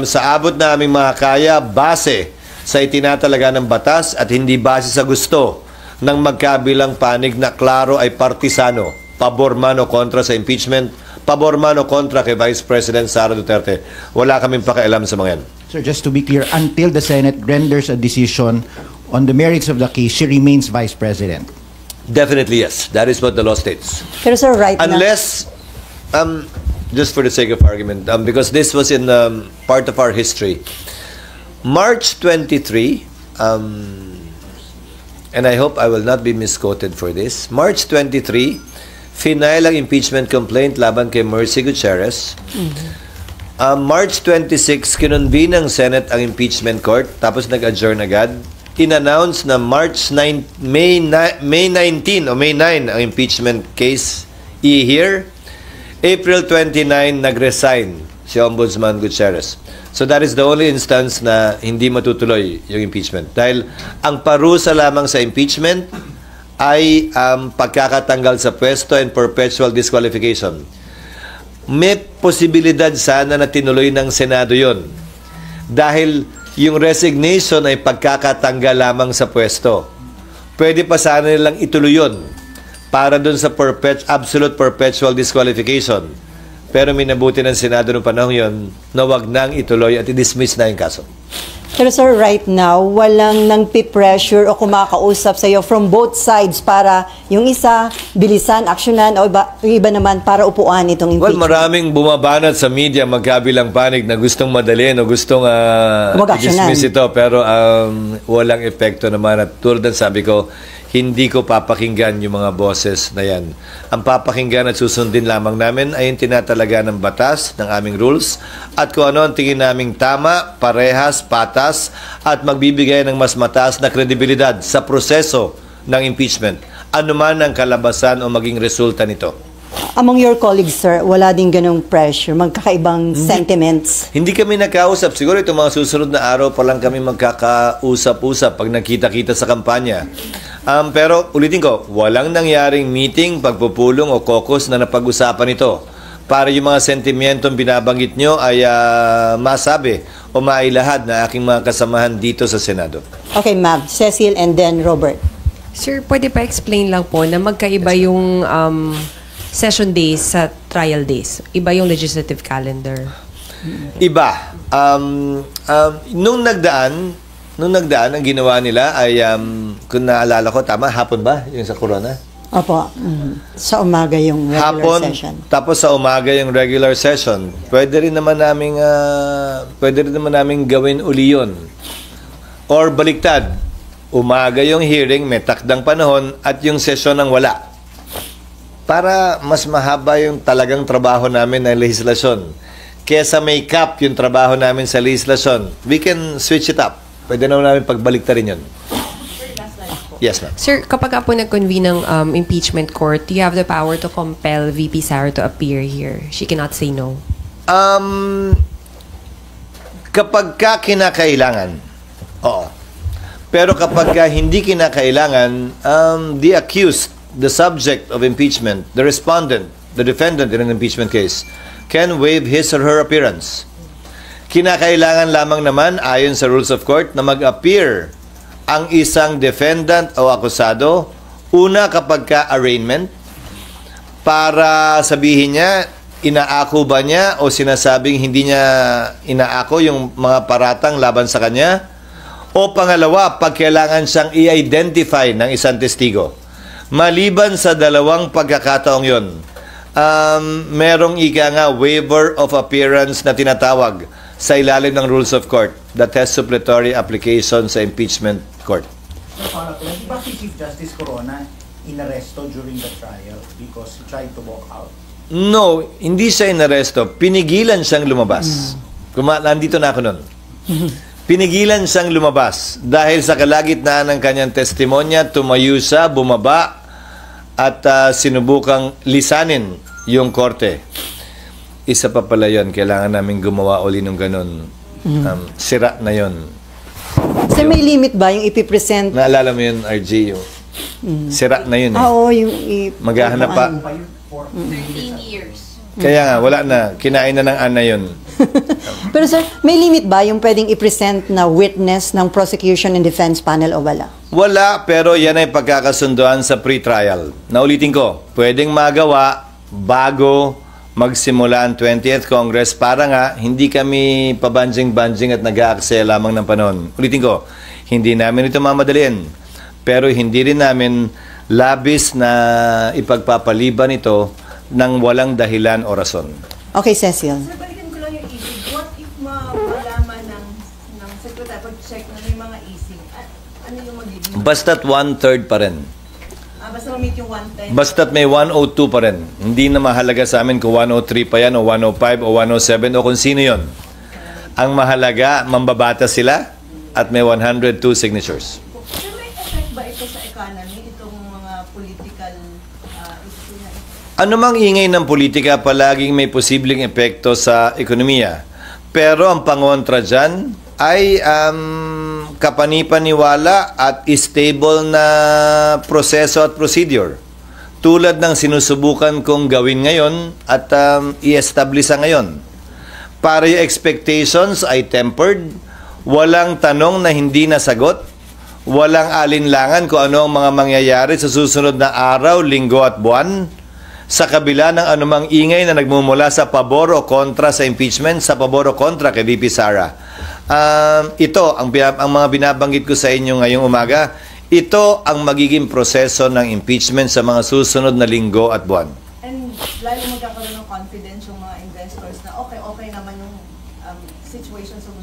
Sa abot na aming mga kaya, base sa itinatalaga ng batas at hindi base sa gusto ng magkabilang panig na klaro ay partisano, pabor man o kontra sa impeachment, pabor man o kontra kay Vice President Sara Duterte. Wala kaming pakialam sa mga yan. Sir, just to be clear, until the Senate renders a decision on the merits of the case, she remains Vice President. Definitely yes. That is what the law states. Pero sir, right now, Unless, just for the sake of argument, because this was in part of our history, March 23, and I hope I will not be misquoted for this, March 23, final ang impeachment complaint laban kay Mercy Gutierrez. March 26, kinonvene ng Senate ang impeachment court, tapos nag-adjourn agad. In-announce na May 19 o May 9 ang impeachment case i-hear. April 29, nag-resign si Ombudsman Gutierrez. So that is the only instance na hindi matutuloy yung impeachment. Dahil ang parusa lamang sa impeachment ay pagkakatanggal sa pwesto and perpetual disqualification. May posibilidad sana na tinuloy ng Senado yon. Dahil yung resignation ay pagkakatanggal lamang sa pwesto. Pwede pa sana nilang ituloy yun para dun sa absolute perpetual disqualification. Pero minabuti ng Senado noong panahon yun na wag nang ituloy at i-dismiss na yung kaso. pero sir, right now, walang nang pressure o kumakausap sa iyo from both sides para yung isa, bilisan, aksyonan, o yung iba naman para upuan itong Well, impeachment. maraming bumabanat sa media magkabilang panig na gustong madalhin o gustong i-dismiss ito. Pero walang epekto naman. At tulad ng sabi ko, hindi ko papakinggan yung mga boses na yan. Ang papakinggan at susundin lamang namin ay yung tinatalaga ng batas, ng aming rules, at kung ano ang tingin naming tama, parehas, patas, at magbibigay ng mas mataas na kredibilidad sa proseso ng impeachment. Ano man ang kalabasan o maging resulta nito. Among your colleagues, sir, wala din ganong pressure, magkakaibang sentiments. Hindi kami nagkausap. Siguro itong mga susunod na araw pa lang kami magkakausap-usap pag nakita-kita sa kampanya. Pero ulitin ko, walang nangyaring meeting, pagpupulong o caucus na napag-usapan ito para yung mga sentimentong binabanggit nyo ay masabi o mailahad na aking mga kasamahan dito sa Senado. Okay, ma'am. Cecil and then Robert. Sir, pwede pa explain lang po na magkaiba yung session days sa trial days. Iba yung legislative calendar. Iba. Nung nagdaan, ang ginawa nila ay, kung naalala ko, tama, hapon ba? Yung sa Corona? Opo. Sa umaga yung regular Hapon, session. tapos sa umaga yung regular session. Pwede rin naman naming gawin uli yun. Or baliktad, umaga yung hearing, may takdang panahon, at yung session ang wala. Para mas mahaba yung talagang trabaho namin ng legislasyon. Kesa may cap yung trabaho namin sa legislasyon, we can switch it up. Pwede naman namin pagbaliktarin yun. Yes, ma'am. Sir, kapag po nag-convene ng impeachment court, you have the power to compel VP Sara to appear here. She cannot say no. Kapag ka kinakailangan, oo. Pero kapag ka hindi kinakailangan, the accused, the subject of impeachment, the respondent, the defendant in an impeachment case, can waive his or her appearance. Kinakailangan lamang naman, ayon sa rules of court, na mag-appear ang isang defendant o akusado, una kapag ka-arraignment, para sabihin niya, inaako ba niya o sinasabing hindi niya inaako yung mga paratang laban sa kanya, o pangalawa, pag kailangan siyang i-identify ng isang testigo. Maliban sa dalawang pagkakataong yon, merong ika nga waiver of appearance na tinatawag sa ilalim ng rules of court that has supplementary application sa impeachment court. Di ba si Chief Justice Corona inaresto during the trial because he tried to walk out? No, hindi siya inaresto. Pinigilan siyang lumabas. Nandito na ako nun. Pinigilan siyang lumabas dahil sa kalagitnaan ng kanyang testimonya, tumayo siya, bumaba, at sinubukang lisanin yung korte. Isa pa pala yun, kailangan namin gumawa uli ng ganun. Sira na yun. So may limit ba yung ipipresent? Naalala mo yun, RG, yung sira na yun. Oo, yung Maghahanap pa. 13 years. Kaya nga, wala na. Kinain na ng ana yun. Pero sir, may limit ba yung pwedeng i-present na witness ng prosecution and defense panel o wala? Wala, pero yan ay pagkakasunduan sa pre-trial. Naulitin ko, pwedeng magawa bago magsimula ang 20th Congress para nga hindi kami pabanjing-banjing at nag-aaksaya lamang ng panahon. Ulitin ko, hindi namin ito mamadaliin. Pero hindi rin namin labis na ipagpapaliban ito ng walang dahilan o rason. Okay, Cecil. Sir, balikan ko lang yung isig. What if malaman ng secretary pag-check na may mga isig? Ano yung magiging? Basta't 1/3 pa rin. Basta ma-meet yung 110. Basta't may 102 pa rin. Hindi na mahalaga sa amin kung 103 pa yan o 105 o 107 o kung sino yon. Ang mahalaga, mambabata sila at may 102 signatures. Sir, may effect ba ito sa economy? Itong mga political issue na ito? Anumang ingay ng politika, palaging may posibleng epekto sa ekonomiya. Pero ang pangontra dyan ay kapanipaniwala at stable na proseso at procedure. Tulad ng sinusubukan kong gawin ngayon at i-establish ngayon. Para yung expectations ay tempered, walang tanong na hindi nasagot, walang alinlangan kung ano ang mga mangyayari sa susunod na araw, linggo at buwan, sa kabila ng anumang ingay na nagmumula sa pabor o kontra sa impeachment, sa pabor o kontra kay VP Sara. Ito, ang mga binabanggit ko sa inyo ngayong umaga, ito ang magiging proseso ng impeachment sa mga susunod na linggo at buwan. And lalo magkakaroon ng confidence yung mga investors na okay naman yung situation sa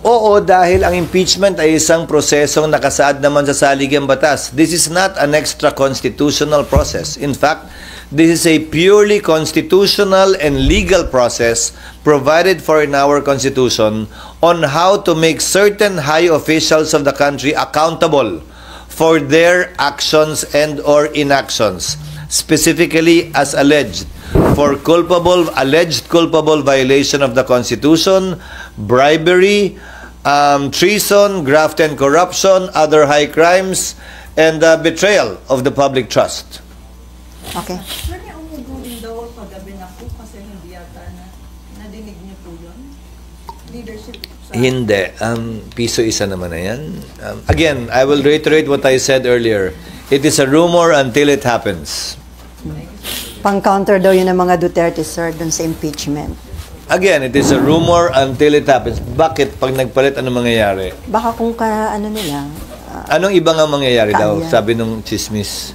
Oo, dahil ang impeachment ay isang prosesong nakasaad naman sa saligang batas. This is not an extra constitutional process. In fact, this is a purely constitutional and legal process provided for in our Constitution on how to make certain high officials of the country accountable for their actions and or inactions, specifically as alleged for alleged culpable violation of the Constitution, bribery, treason, graft and corruption, other high crimes, and betrayal of the public trust. Okay. Sir, may umuguling daw paggabi na po kasi hindi yata nadinig niyo po yun? Leadership sa... Hindi. Piso isa naman na yan. Again, I will reiterate what I said earlier. It is a rumor until it happens. Pang-counter daw yun ng mga Duterte, sir, dun sa impeachment. Again, it is a rumor until it happens. Bakit? Pag nagpalit, ano mangyayari? Baka kung ano nila, Anong iba nga mangyayari daw? Kaya. Sabi nung chismis.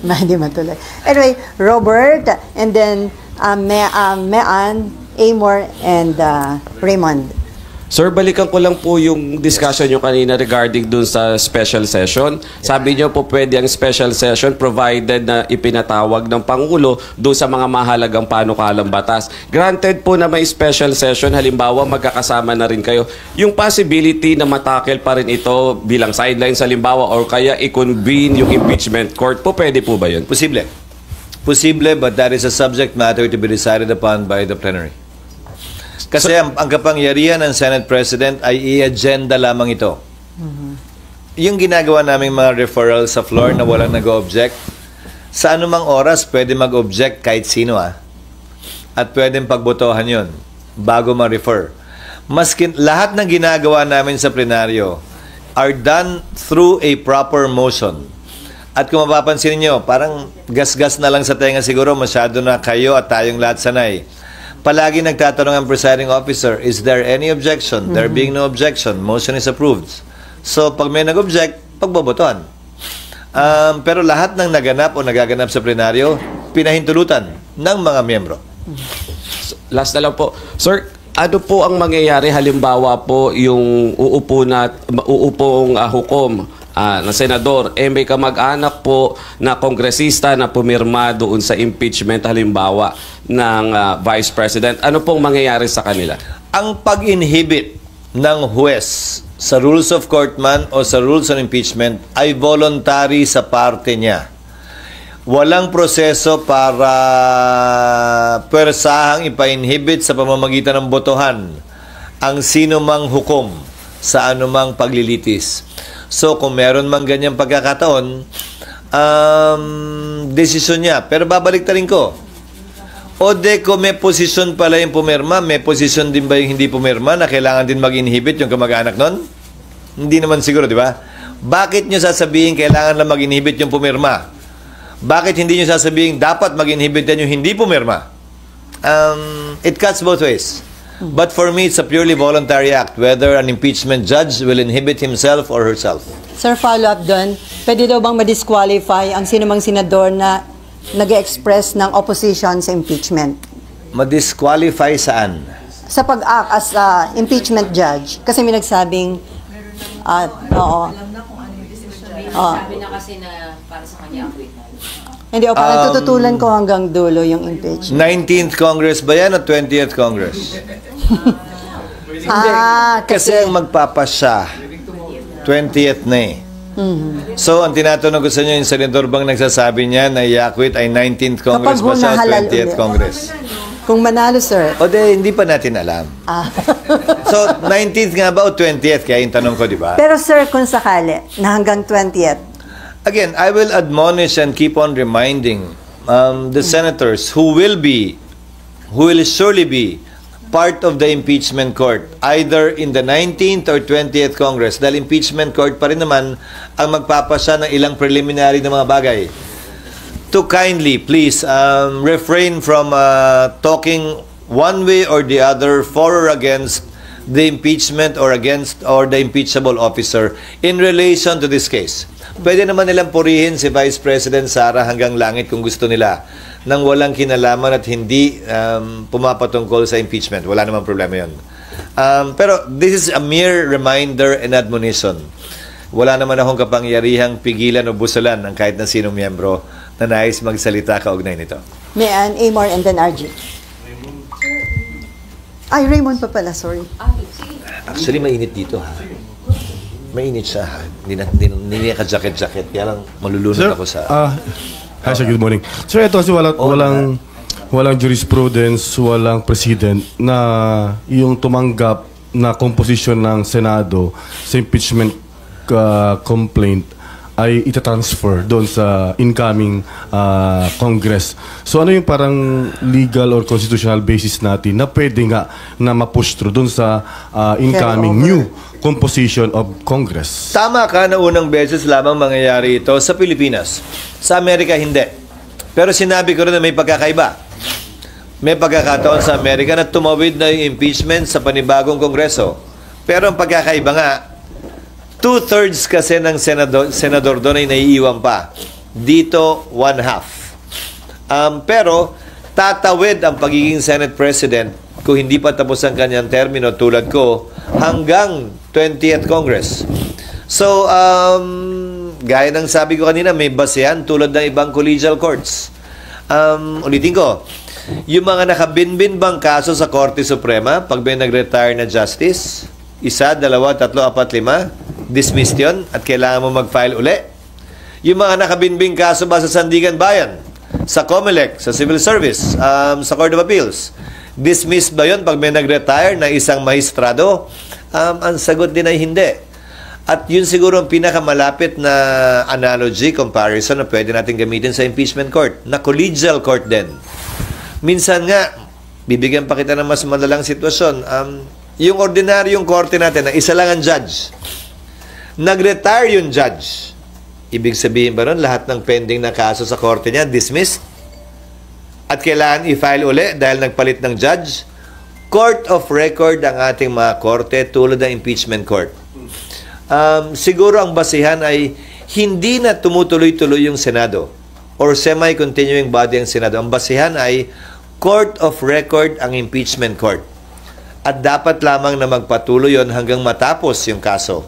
Hindi matuloy. Anyway, Robert, and then Mean, Amor, and Raymond. Sir, balikan ko lang po yung discussion nyo kanina regarding dun sa special session. Sabi nyo po pwede ang special session provided na ipinatawag ng Pangulo dun sa mga mahalagang panukalang batas. Granted po na may special session, halimbawa magkakasama na rin kayo. Yung possibility na matakel pa rin ito bilang sidelines halimbawa or kaya i-convene yung impeachment court po, pwede po ba yun? Posible. Posible, but that is a subject matter to be decided upon by the plenary. Kasi ang kapangyarihan ng Senate President ay i-agenda lamang ito. Yung ginagawa naming mga referral sa floor na walang nag-object, sa anumang oras pwede mag-object kahit sino at pwedeng pagbotohan yon bago ma-refer. Lahat ng ginagawa namin sa plenaryo are done through a proper motion. At kung mapapansin niyo, parang gas-gas na lang sa tenga siguro, masyado na kayo at tayong lahat sanay. Palagi nagtatanong ang presiding officer, is there any objection? There being no objection, motion is approved. So, pag may nag-object, pagbobotohan. Pero lahat ng naganap o nagaganap sa plenaryo, pinahintulutan ng mga miyembro. Last na lang po. Sir, ano po ang mangyayari halimbawa po yung uupong hukom na senador, may kamag-anak po na kongresista na pumirma doon sa impeachment halimbawa ng Vice President. Ano pong mangyayari sa kanila? Ang pag-inhibit ng huwes sa rules of court man o sa rules on impeachment ay voluntary sa parte niya. Walang proseso para pwersahang ipa-inhibit sa pamamagitan ng botohan ang sino mang hukom sa anumang paglilitis. So, kung meron mang ganyang pagkakataon, desisyon niya. Pero babalik rin ko. O kung may posisyon pala yung pumirma, may posisyon din ba yung hindi pumirma na kailangan din mag-inhibit yung kamag-anak nun? Hindi naman siguro, di ba? Bakit nyo sasabihin kailangan lang mag-inhibit yung pumirma? Bakit hindi nyo sasabihin dapat mag-inhibit yan yung hindi pumirma? It cuts both ways. But for me, it's a purely voluntary act, whether an impeachment judge will inhibit himself or herself. Sir, follow-up doon. Pwede daw bang ma-disqualify ang sinumang senador na nag-express ng opposition sa impeachment? Ma-disqualify saan? Sa pag-act as impeachment judge. Kasi may nagsabing, oo. Sabi na kasi na para sa kanya acquittal. Hindi, parang tututulan ko hanggang dulo yung impeachment. 19th Congress ba yan o 20th Congress? Kasi ang magpapasya, 20th na eh. So, ang tinatanong ko sa inyo, yung senador bang nagsasabi niya na i-acquit ay 19th Congress ba siya o 20th Congress? Kung manalo, sir. O hindi pa natin alam. So, 19th nga ba o 20th? Kaya yung tanong ko, di ba? Pero sir, kung sakali, na hanggang 20th, again, I will admonish and keep on reminding the senators who will surely be part of the impeachment court, either in the 19th or 20th Congress, dahil impeachment court pa rin naman ang magpapasya ng ilang preliminary na mga bagay. To kindly, please, refrain from talking one way or the other for or against the impeachment or the impeachable officer in relation to this case. Pwede naman nilang purihin si Vice President Sara hanggang langit kung gusto nila nang walang kinalaman at hindi pumapatungkol sa impeachment. Wala namang problema yun. Pero this is a mere reminder and admonition. Wala naman akong kapangyarihang pigilan o busalan ng kahit na sinong miyembro na nais magsalita kaugnay nito. Mayan, Amor, and then RG. Ay, Raymond pa pala, sorry. Actually, mainit dito, ha? Mainit siya, ha? Hindi niya ka-jacket-jacket. Kaya lang malulunod ako sa... Hi, sir. Good morning. Sir, ito kasi walang jurisprudence, walang president na yung tumanggap na composition ng Senado sa impeachment complaint ay itatransfer doon sa incoming Congress. So ano yung parang legal or constitutional basis natin na pwede nga na ma-push through doon sa incoming new composition of Congress? Tama ka na unang beses lamang mangyayari ito sa Pilipinas. Sa Amerika, hindi. Pero sinabi ko rin na may pagkakaiba. May pagkakataon sa Amerika na tumawid na yung impeachment sa panibagong Kongreso. Pero ang pagkakaiba nga, 2/3 kasi ng senador doon ay naiiwan pa. Dito, 1/2. Pero, tatawid ang pagiging Senate President kung hindi pa tapos ang kanyang termino tulad ko hanggang 20th Congress. So, gaya ng sabi ko kanina, may basehan tulad ng ibang collegial courts. Ulitin ko, yung mga nakabinbin bang kaso sa Korte Suprema, pag may nag-retire na justice, 1, 2, 3, 4, 5, dismissed yun at kailangan mo mag-file uli. Yung mga nakabinbing kaso ba sa Sandigan Bayan, sa COMELEC, sa Civil Service, sa Court of Appeals, dismissed ba yun pag may nag-retire na isang mahistrado? Ang sagot din ay hindi. At yun siguro ang pinakamalapit na analogy, comparison na pwede natin gamitin sa impeachment court, na collegial court din. Minsan nga, bibigyan pa kita ng mas malalang sitwasyon. Yung ordinaryong korte natin na isa lang ang judge, nag-retire yung judge. Ibig sabihin ba nun, lahat ng pending na kaso sa korte niya, dismissed? At kailangan i-file uli dahil nagpalit ng judge? Court of record ang ating mga korte tulad ng impeachment court. Siguro ang basihan ay hindi na tumutuloy-tuloy yung Senado or semi-continuing body ang Senado. Ang basihan ay court of record ang impeachment court. At dapat lamang na magpatuloy yon hanggang matapos yung kaso.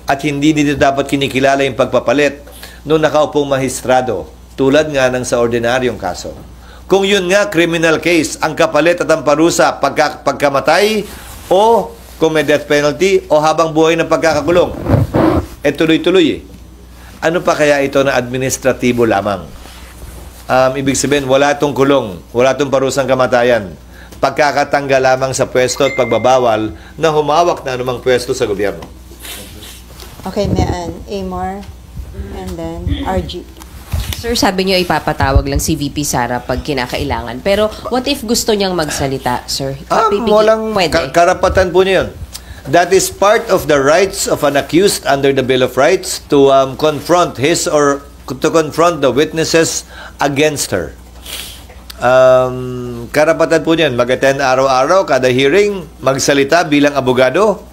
At hindi dito dapat kinikilala yung pagpapalit nung nakaupong mahistrado tulad nga ng sa ordinaryong kaso. Kung yun nga, criminal case, ang kapalit at ang parusa pagkamatay o kung may death penalty o habang buhay ng pagkakakulong. Tuloy-tuloy eh. Ano pa kaya ito na administratibo lamang? Ibig sabihin, wala itong kulong, wala itong parusang kamatayan. Pagkakatanggal lamang sa pwesto at pagbabawal na humawak na anumang pwesto sa gobyerno. Okay, Amor, and then RG. Sir, sabi niyo ipapatawag lang si VP Sara pag kinakailangan. Pero what if gusto niyang magsalita, sir? Walang karapatan po niya yun. That is part of the rights of an accused under the Bill of Rights to confront his or to confront the witnesses against her. Karapatan po niyan. Mag-attend araw-araw, kada hearing, magsalita bilang abogado.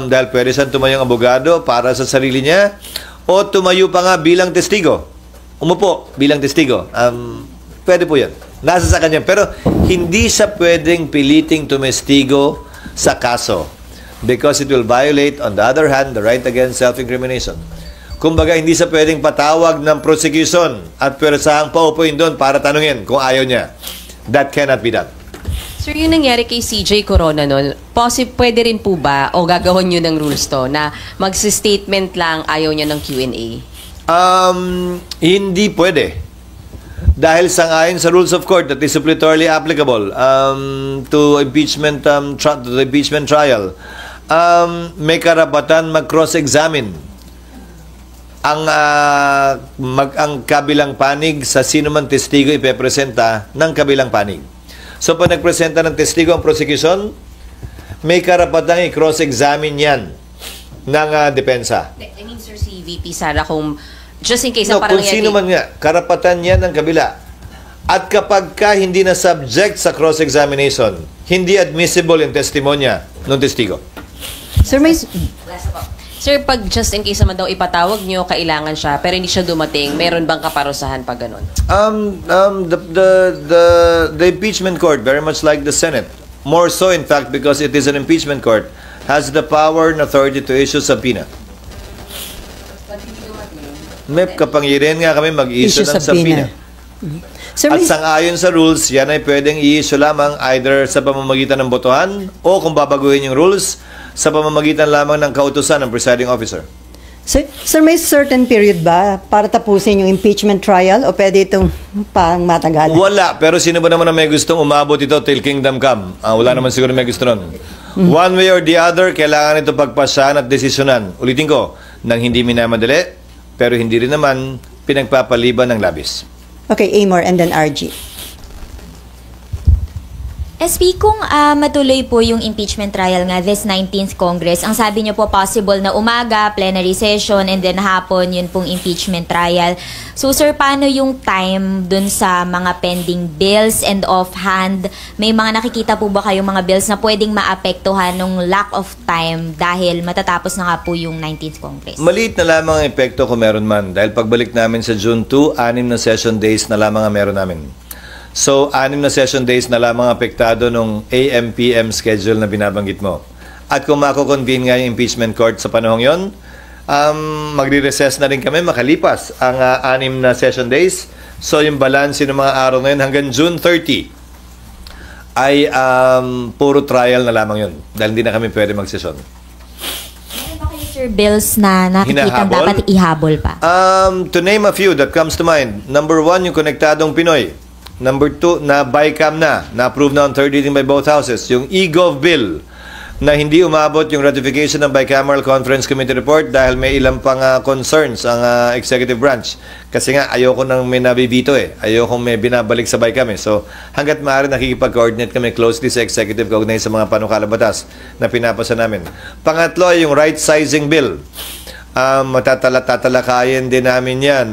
Dahil pwede siyang tumayong abogado para sa sarili niya o tumayo pa nga bilang testigo. Umupo bilang testigo. Pwede po yan. Nasa sa kanya. Pero hindi siya pwedeng piliting tumestigo sa kaso because it will violate, on the other hand, the right against self-incrimination. Kumbaga, hindi siya pwedeng patawag ng prosecution at pwersahang paupuin doon para tanungin kung ayaw niya. That cannot be done. Sir, yung nangyari kay CJ Corona noon, pwede rin po ba o gagawin nyo ng rules to na magsi-statement lang ayaw niya ng Q&A? Hindi pwede. Dahil sangayon sa rules of court that is suppletorily applicable to impeachment to the impeachment trial, may karapatan mag-cross-examine ang kabilang panig sa sino man testigo ipepresenta ng kabilang panig. So, pag nagpresenta ng testigo ang prosecution, may karapatang i-cross-examine yan ng depensa. I mean, sir, si VP Sara, kung just in case No, parang kung sino man nga, karapatan yan ng kabila. At kapag ka hindi na subject sa cross-examination, hindi admissible yung testimonya ng testigo. Sir, may... Sir, pag just in case naman daw ipatawag nyo, kailangan siya, pero hindi siya dumating, meron bang kaparusahan pag ganun? The impeachment court, very much like the Senate, more so in fact because it is an impeachment court, has the power and authority to issue subpoena. May kapangyarihan nga kami mag-issue ng subpoena. Sir, At sang-ayon sa rules, yan ay pwedeng i-issue lamang either sa pamamagitan ng botohan o kung babaguhin yung rules, sa pamamagitan lamang ng kautusan ng presiding officer. Sir, may certain period ba para tapusin yung impeachment trial o pwede itong pang matagalan? Wala. Pero sino ba naman na may gustong umabot ito till kingdom come? Wala naman siguro may gusto nun. One way or the other, kailangan ito pagpasahan at desisyonan. Ulitin ko, nang hindi minamadali, pero hindi rin naman pinagpapaliban ng labis. Okay, Amor and then RG. SP, kung matuloy po yung impeachment trial nga this 19th Congress, ang sabi niyo po possible na umaga, plenary session, and then hapon, yun pong impeachment trial. So sir, paano yung time dun sa mga pending bills and offhand? May mga nakikita po ba kayong mga bills na pwedeng maapektuhan ng lack of time dahil matatapos na nga po yung 19th Congress? Maliit na lamang ang epekto kung meron man. Dahil pagbalik namin sa June 2, 6 na session days na lamang ang meron namin. So, 6 na session days na lamang apektado nung AM-PM schedule na binabanggit mo. At kung mako-convene nga yung impeachment court sa panahong yon, magre-recess na rin kami makalipas ang 6 na session days. So, yung balance ng mga araw na yun hanggang June 30 ay puro trial na lamang yun. Dahil hindi na kami pwede magsesyon. Ano ba kayo, sir, bills na nakikita Hinahabol? dapat ihabol pa? To name a few that comes to mind. Number 1, yung Konektadong Pinoy. Number 2, na BICAM na-approve na on third reading by both houses. Yung e-gov bill na hindi umabot yung ratification ng Bicameral Conference Committee report dahil may ilang pang concerns ang executive branch. Kasi nga, ayoko nang may nabibito Ayoko may binabalik sa BICAM So, hanggat maaari nakikipag-coordinate kami closely sa executive kaugnay sa mga panukala batas na pinapasa namin. Pangatlo ay yung right sizing bill. Tatalakayin din namin yan.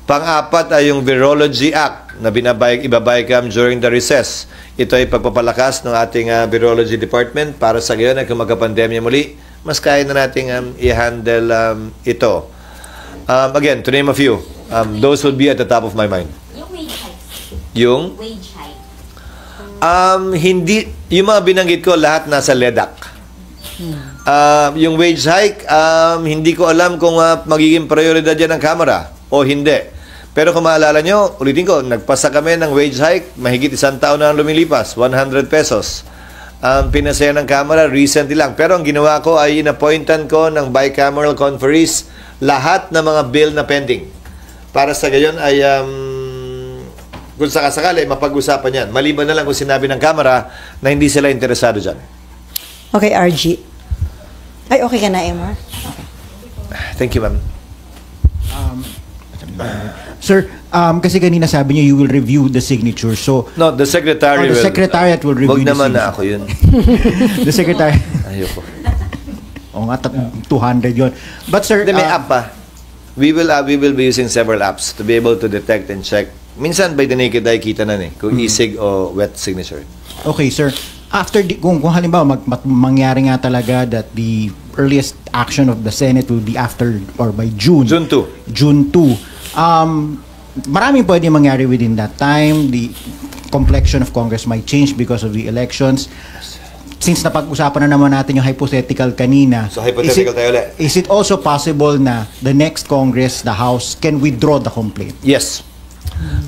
Pang-apat ay yung Virology Act na ibabaycam during the recess. Ito ay pagpapalakas ng ating Virology Department para sa gayon ay kung magka-pandemya muli, mas kaya na nating i-handle ito. Again, to name a few, those would be at the top of my mind. Yung wage hike. Yung? Wage hike. Hindi, yung mga binanggit ko, lahat nasa LEDAC. Yung wage hike, hindi ko alam kung magiging prioridad yan ng Kamara o hindi. Pero kung maalala nyo, ulitin ko, nagpasa kami ng wage hike, mahigit 1 taon na lumilipas, 100 pesos. Pinasaya ng Kamara recently lang. Pero ang ginawa ko ay inappointan ko ng bicameral conferees lahat ng mga bill na pending. Para sa gayon ay, kung sakasakali, mapag-usapan yan. Maliban na lang kung sinabi ng Kamara na hindi sila interesado dyan. Okay, RG. Ay, okay ka na, MR? Thank you, ma'am. Sir, kasi kanina sabi niyo you will review the signature. So No, the secretary the secretariat will review Wag the naman na signature. ako yun. The secretary. Ayoko. Oo nga, 200 yon. But sir, May app pa. We will be using several apps to be able to detect and check. Minsan by the naked eye kita na kung e-sig o wet signature. okay, sir. After kung halimbawa mangyari nga talaga that the earliest action of the Senate will be after or by June. June 2. June 2. Maraming pwede mangyari within that time. The complexion of Congress might change because of the elections. Since napag-usapan na naman natin yung hypothetical kanina, So, hypothetical tayo ulit. is it also possible na the next Congress, the House, can withdraw the complaint? Yes.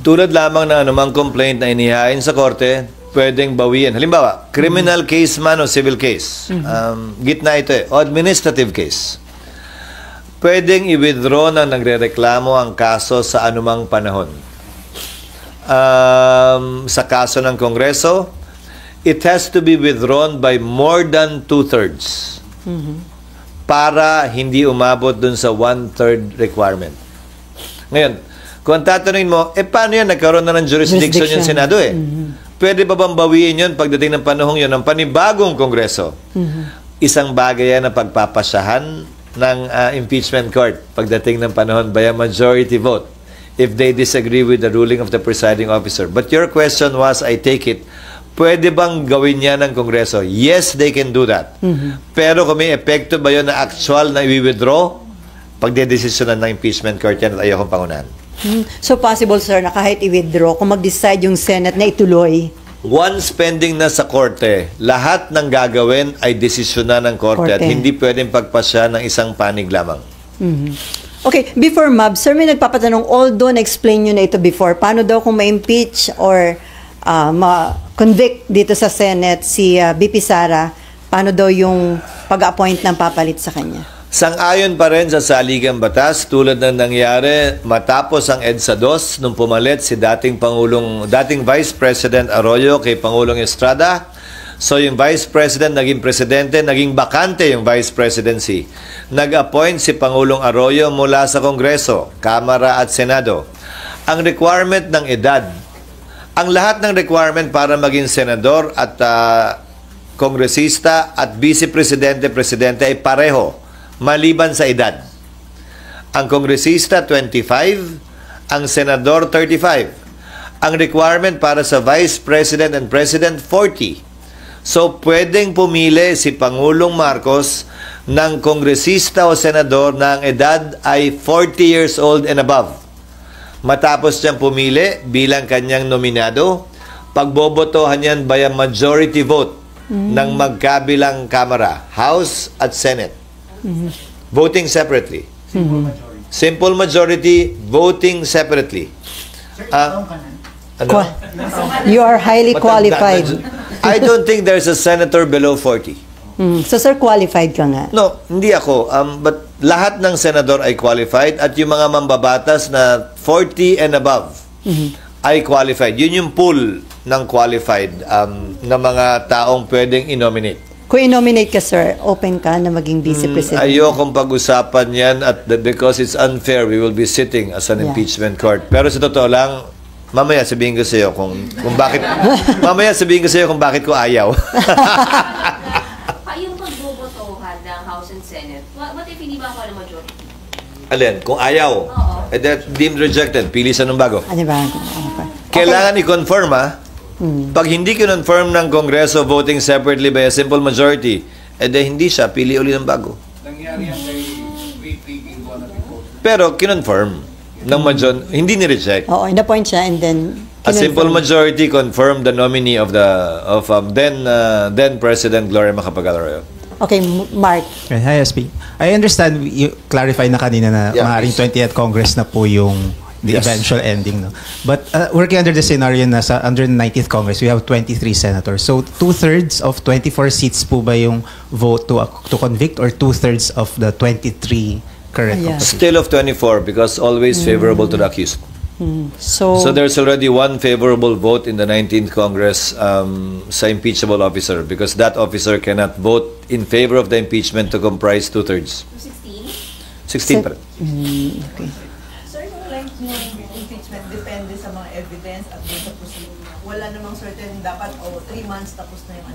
Tulad lamang na anumang complaint na inihain sa korte, pwedeng bawian. Halimbawa, criminal case man o civil case. Gitna ito o administrative case. Pwedeng i-withdraw na nagrereklamo ang kaso sa anumang panahon. Sa kaso ng Kongreso, it has to be withdrawn by more than 2/3 para hindi umabot dun sa 1/3 requirement. Ngayon, kung tatanungin mo, paano yan? Nagkaroon na ng jurisdiction yung Senado Pwede ba bang bawiin yun pagdating ng panahong yun ng panibagong Kongreso? Isang bagay yan na pagpapasyahan ng impeachment court pagdating ng panahon by a majority vote if they disagree with the ruling of the presiding officer. But your question was, I take it, pwede bang gawin yan ng Kongreso? Yes, they can do that. Pero kung may epekto ba yun na actual na i-withdraw, pagdedesisyonan ng impeachment court yan at ayokong pangunahan. So possible, sir, na kahit i-withdraw, kung mag-decide yung Senate na ituloy, Once pending na sa korte, lahat ng gagawin ay desisyonan ng korte at hindi pwedeng pagpasya ng isang panig lamang. Okay, before Mab, sir, may nagpapatanong, although na-explain nyo na ito before, paano daw kung ma-impeach or ma-convict dito sa Senate si BP Sara, paano daw yung pag-appoint ng papalit sa kanya? Sang-ayon pa rin sa saligang batas tulad ng nangyari matapos ang EDSA 2 nung pumalit si dating Vice President Arroyo kay Pangulong Estrada. So yung Vice President naging presidente, naging bakante yung Vice Presidency. Nag-appoint si Pangulong Arroyo mula sa Kongreso, Kamara at Senado. Ang requirement ng edad Ang lahat ng requirement para maging senador at kongresista at vice-presidente, presidente ay pareho, maliban sa edad. Ang kongresista, 25, ang senador, 35. Ang requirement para sa vice president and president, 40. So, pwedeng pumili si Pangulong Marcos ng kongresista o senador na ang edad ay 40 years old and above. Matapos niyang pumili bilang kanyang nominado, pagbobotohan niyan by a majority vote ng magkabilang kamara, House at Senate. Voting separately. Simple majority, voting separately. Ano? You are highly qualified. I don't think there's a senator below 40. So, sir, qualified ka nga. No, hindi ako. But lahat ng senador ay qualified at yung mga mambabatas na 40 and above ay qualified. Yun yung pool ng qualified na mga taong pwedeng i-nominate. Kung i-nominate ka, sir, open ka na maging vice-president. Ayokong pag-usapan yan because it's unfair. We will be sitting as an impeachment court. Pero sa totoo lang, mamaya sabihin ko sa iyo kung bakit kung bakit ko ayaw. Yung pagbobotohan ng House and Senate, what if hindi ba ako ng majority? Alin, kung ayaw, that deemed rejected, pili sa ng bago. Ano ba? Kailangan i-confirm, Pag hindi kinonfirm ng Kongreso voting separately by a simple majority, hindi siya, pili uli ng bago. Nangyari yan kay VP pero kinonfirm ng hindi ni-reject. Oo, in-appoint siya and then a simple majority confirmed the nominee of then President Gloria Macapagal-Arroyo. Okay, Mark. Hi, SP. I understand you clarify na kanina na maaaring 20th Congress na po yung the eventual ending. No? But working under the scenario na under the 19th Congress, we have 23 senators. So 2/3 of 24 seats po ba yung vote to convict or 2/3 of the 23 current? Still of 24 because always favorable to the accused. So there's already one favorable vote in the 19th Congress sa impeachable officer because that officer cannot vote in favor of the impeachment to comprise 2/3. 16 pa rin. Okay. Sir, yung length ng impeachment depende sa mga evidence at sa proceeding. Wala namang certain dapat 3 months tapos na yung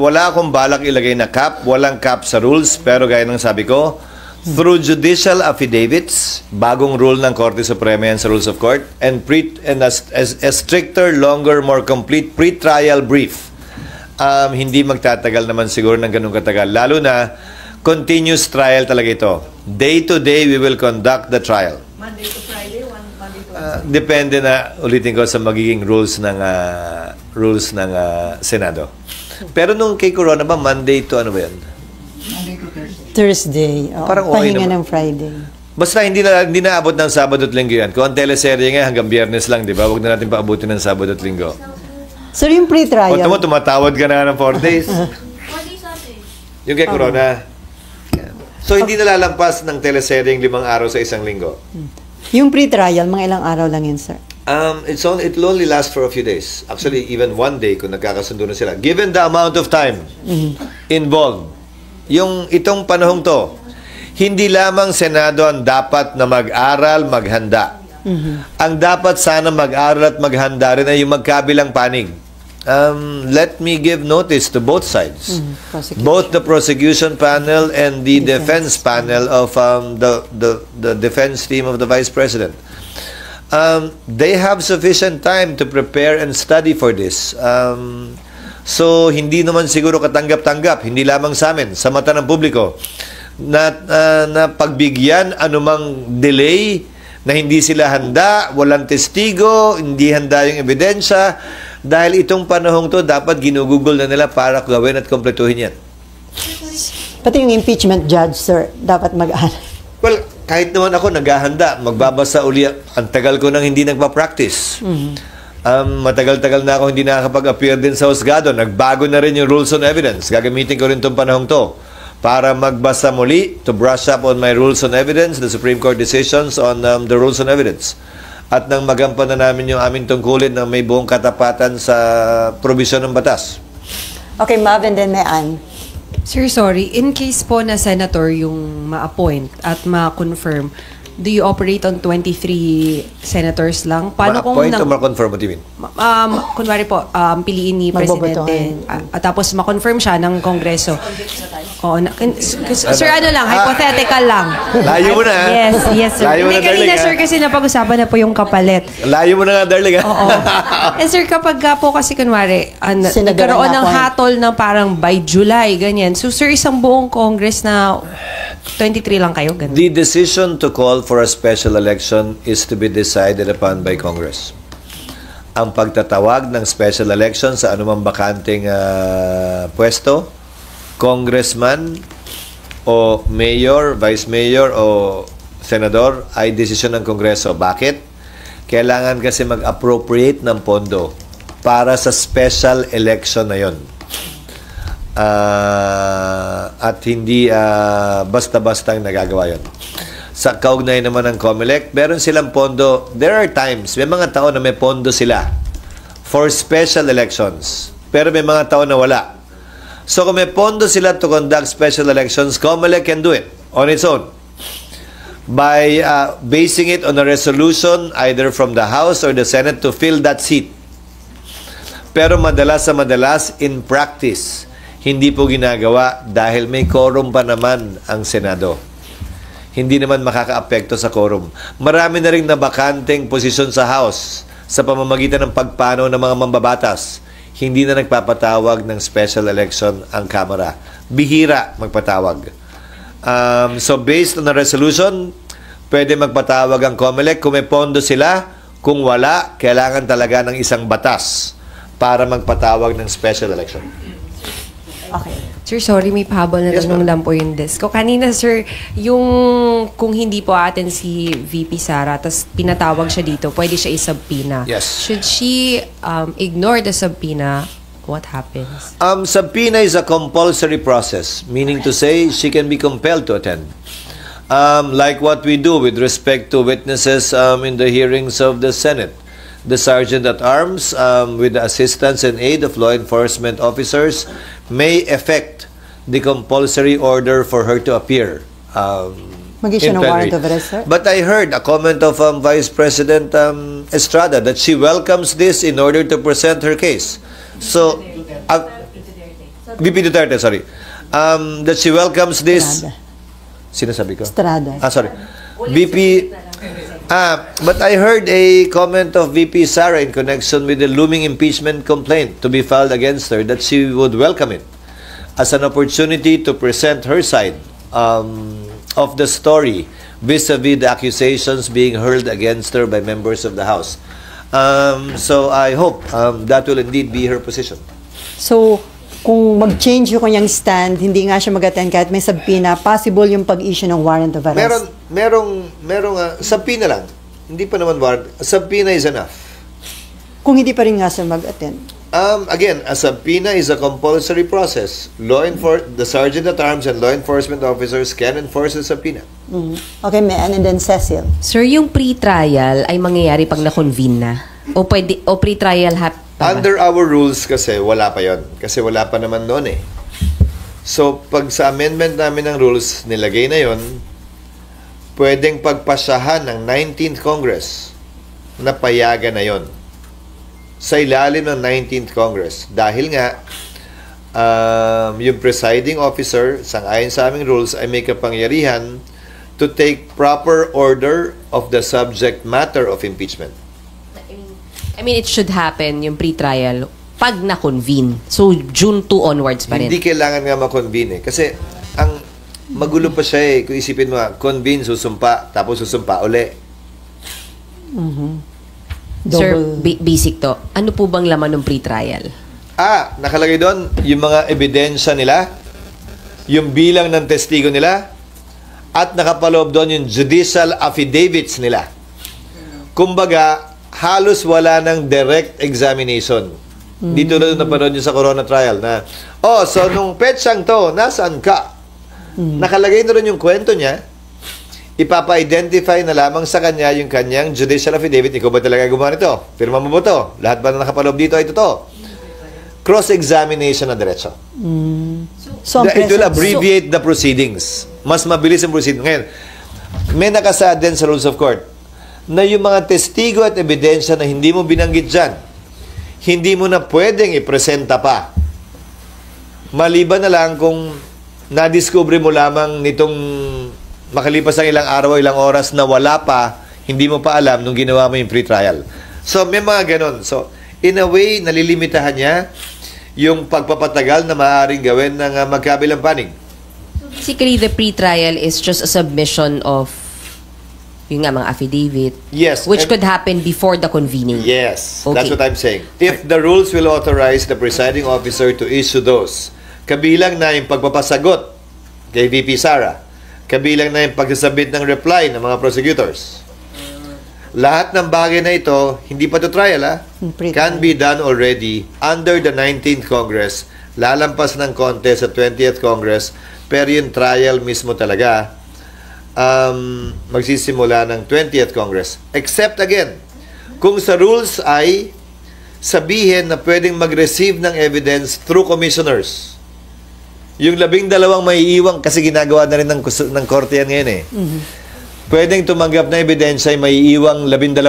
wala akong balak ilagay na cap, walang cap sa rules, pero gaya ng sabi ko, through judicial affidavits, bagong rule ng Korte Suprema yan sa Rules of Court, and a stricter, longer, more complete pre-trial brief. Hindi magtatagal naman siguro ng ganun katagal. Lalo na, continuous trial talaga ito. Day to day, we will conduct the trial. Monday to Friday, Monday to Wednesday. Depende na, ulitin ko, sa magiging rules ng Senado. Pero nung kay Corona ba, Monday to ano ba yan? Thursday. Parang okay pahinga naman. ng Friday. Basta hindi na abot ng Sabado at Linggo yan. Kung ang teleserye nga hanggang Biyernes lang, di ba? Huwag na natin paabutin ng Sabado at Linggo. Sir, yung pre-trial. O tumatawad ka na ng 4 days. 4 days ate. Yung kay Corona. So, hindi nalalampas ng teleserye 5 araw sa isang linggo. Yung pre-trial, mga ilang araw lang yun, sir? It will only last for a few days. Actually, even 1 day kung nagkakasundo na sila. Given the amount of time involved, itong panahong to, hindi lamang Senado ang dapat na mag-aral, maghanda. Ang dapat sana mag-aral at maghanda rin ay yung magkabilang panig. Let me give notice to both sides. Both the prosecution panel and the defense panel of the defense team of the Vice President. They have sufficient time to prepare and study for this. So, hindi naman siguro katanggap-tanggap, hindi lamang sa amin, sa mata ng publiko, na pagbigyan anumang delay, na hindi sila handa, walang testigo, hindi handa yung ebidensya, dahil itong panahong to, dapat ginugugol na nila para gawin at kompletuhin yan. Pati yung impeachment judge, sir, dapat mag-aral. Well, kahit naman ako naghahanda, magbabasa uli, ang tagal ko nang hindi nagpa-practice. Matagal-tagal na ako hindi nakakapag-appear din sa husgado. Nagbago na rin yung rules on evidence. Gagamitin ko rin itong panahong to para magbasa muli, to brush up on my rules on evidence, the Supreme Court decisions on the rules on evidence. At nang magampan na namin yung aming tungkulin na may buong katapatan sa probisyon ng batas. Okay, Mav, and then may Ann. Sir, sorry. In case po na senator yung ma-appoint at ma-confirm, do you operate on 23 senators lang? Paano kung Ma-appoint o ma-confirm, what do you mean? kunwari po, piliin ni Presidente, tapos ma-confirm siya ng Kongreso. Oo, sir, ano lang, hypothetical lang. Layo mo na. Yes, sir. Layo mo Hindi, na, darling, kanina, sir, kasi napag-usapan na po yung kapalit. Layo mo na nga, darling. Oo. Sir, kapag po kasi kunwari, nagkaroon ng hatol na parang by July, ganyan. So, sir, isang buong Congress na 23 lang kayo, ganun. The decision to call for a special election is to be decided upon by Congress. Ang pagtatawag ng special election sa anumang bakanting pwesto, congressman o mayor, vice mayor o senador ay desisyon ng Kongreso. Bakit? Kailangan kasi mag-appropriate ng pondo para sa special election na yon. At hindi basta-bastang nagagawa yun. Sa kaugnay naman ng COMELEC, meron silang pondo. There are times, may mga taon na may pondo sila for special elections. Pero may mga taon na wala. So kung may pondo sila to conduct special elections, COMELEC can do it on its own by basing it on a resolution either from the House or the Senate to fill that seat. Pero madalas sa madalas, in practice, hindi po ginagawa dahil may quorum pa naman ang Senado. Hindi naman makakaapekto sa quorum. Marami na rin nabakanteng posisyon sa House sa pamamagitan ng pagpanaw ng mga mambabatas. Hindi na nagpapatawag ng special election ang Kamara. Bihira magpatawag. So based on the resolution, pwede magpatawag ang COMELEC kung may pondo sila. Kung wala, kailangan talaga ng isang batas para magpatawag ng special election. Okay. Sir, sorry, may pahabol na tanong lang po yung desk ko. Kanina, sir, yung kung hindi po atin si VP Sara, tapos pinatawag siya dito, pwede siya isubpoena. Yes. Should she ignore the subpoena? What happens? Subpoena is a compulsory process, meaning to say she can be compelled to attend. Like what we do with respect to witnesses in the hearings of the Senate. The Sergeant at Arms, with the assistance and aid of law enforcement officers, may effect the compulsory order for her to appear. Mag-issue ng warrant of arrest, sir? But I heard a comment of Vice President Estrada that she welcomes this in order to present her case. So, VP Duterte, sorry. That she welcomes this. Sinasabi ko? Estrada. Sorry. VP. But I heard a comment of VP Sara in connection with the looming impeachment complaint to be filed against her that she would welcome it as an opportunity to present her side of the story vis-a-vis the accusations being hurled against her by members of the House. So I hope that will indeed be her position. So, kung mag-change yung kanyang stand, hindi nga siya mag-attend kahit may subpoena, possible yung pag-issue ng warrant of arrest? Merong subpoena lang. Hindi pa naman warrant. Subpoena is enough. Kung hindi pa rin nga siya mag-attend? Again, a subpoena is a compulsory process. The Sergeant at Arms and law enforcement officers can enforce a subpoena. Okay, and then Cecil. Sir, yung pre-trial ay mangyayari pag na-convene na? O pre-trial Under our rules kasi, wala pa yon. Kasi wala pa naman noon eh. So, pag sa amendment namin ng rules, nilagay na yon, pwedeng pagpasahan ng 19th Congress na payagan na yon sa ilalim ng 19th Congress. Dahil nga, yung presiding officer, sang-ayon sa aming rules, ay may kapangyarihan to take proper order of the subject matter of impeachment. I mean, it should happen, yung pre-trial, pag na-convene. So, June 2 onwards pa rin. Hindi kailangan nga ma-convene eh. Kasi, ang magulo pa siya eh. Kung isipin mo, convene, susumpa, tapos susumpa uli. Sir, basic to. Ano po bang laman ng pre-trial? Nakalagay doon, yung mga ebidensya nila, yung bilang ng testigo nila, at nakapaloob doon yung judicial affidavits nila. Kumbaga, halos wala ng direct examination. Dito na napanood nyo sa Corona trial na, so nung petsang to, nasaan ka? Nakalagay na rin yung kwento niya, ipapa-identify na lamang sa kanya yung kanyang judicial affidavit. Ikaw ba talaga gumawa nito? Pirma mo ba to? Lahat ba na nakapaloob dito ay totoo? Cross-examination na diretso. So, It will abbreviate the proceedings. Mas mabilis ang proceedings. Ngayon, may nakasaad din sa Rules of Court na yung mga testigo at ebidensya na hindi mo binanggit dyan, hindi mo na pwedeng ipresenta pa. Maliban na lang kung nadiskubre mo lamang nitong makalipas ang ilang araw, ilang oras na wala pa, hindi mo pa alam nung ginawa mo yung pre-trial. So, may mga ganon. So, in a way, nalilimitahan niya yung pagpapatagal na maaaring gawin ng magkabilang panig. Basically, the pre-trial is just a submission of yung nga, mga affidavit. Yes. Which and- could happen before the convening. Yes, Okay. that's what I'm saying. If the rules will authorize the presiding officer to issue those, kabilang na yung pagpapasagot kay VP Sara, kabilang na yung pagsasabit ng reply ng mga prosecutors. Lahat ng bagay na ito, hindi pa to trial, can be done already under the 19th Congress, lalampas ng konti sa 20th Congress, pero yung trial mismo talaga, magsisimula ng 20th Congress. Except again, kung sa rules ay sabihin na pwedeng mag-receive ng evidence through commissioners. Yung 12 may iiwang, kasi ginagawa na rin ng korte yan ngayon eh. Pwedeng tumanggap na ebidensya ay may iiwang 12.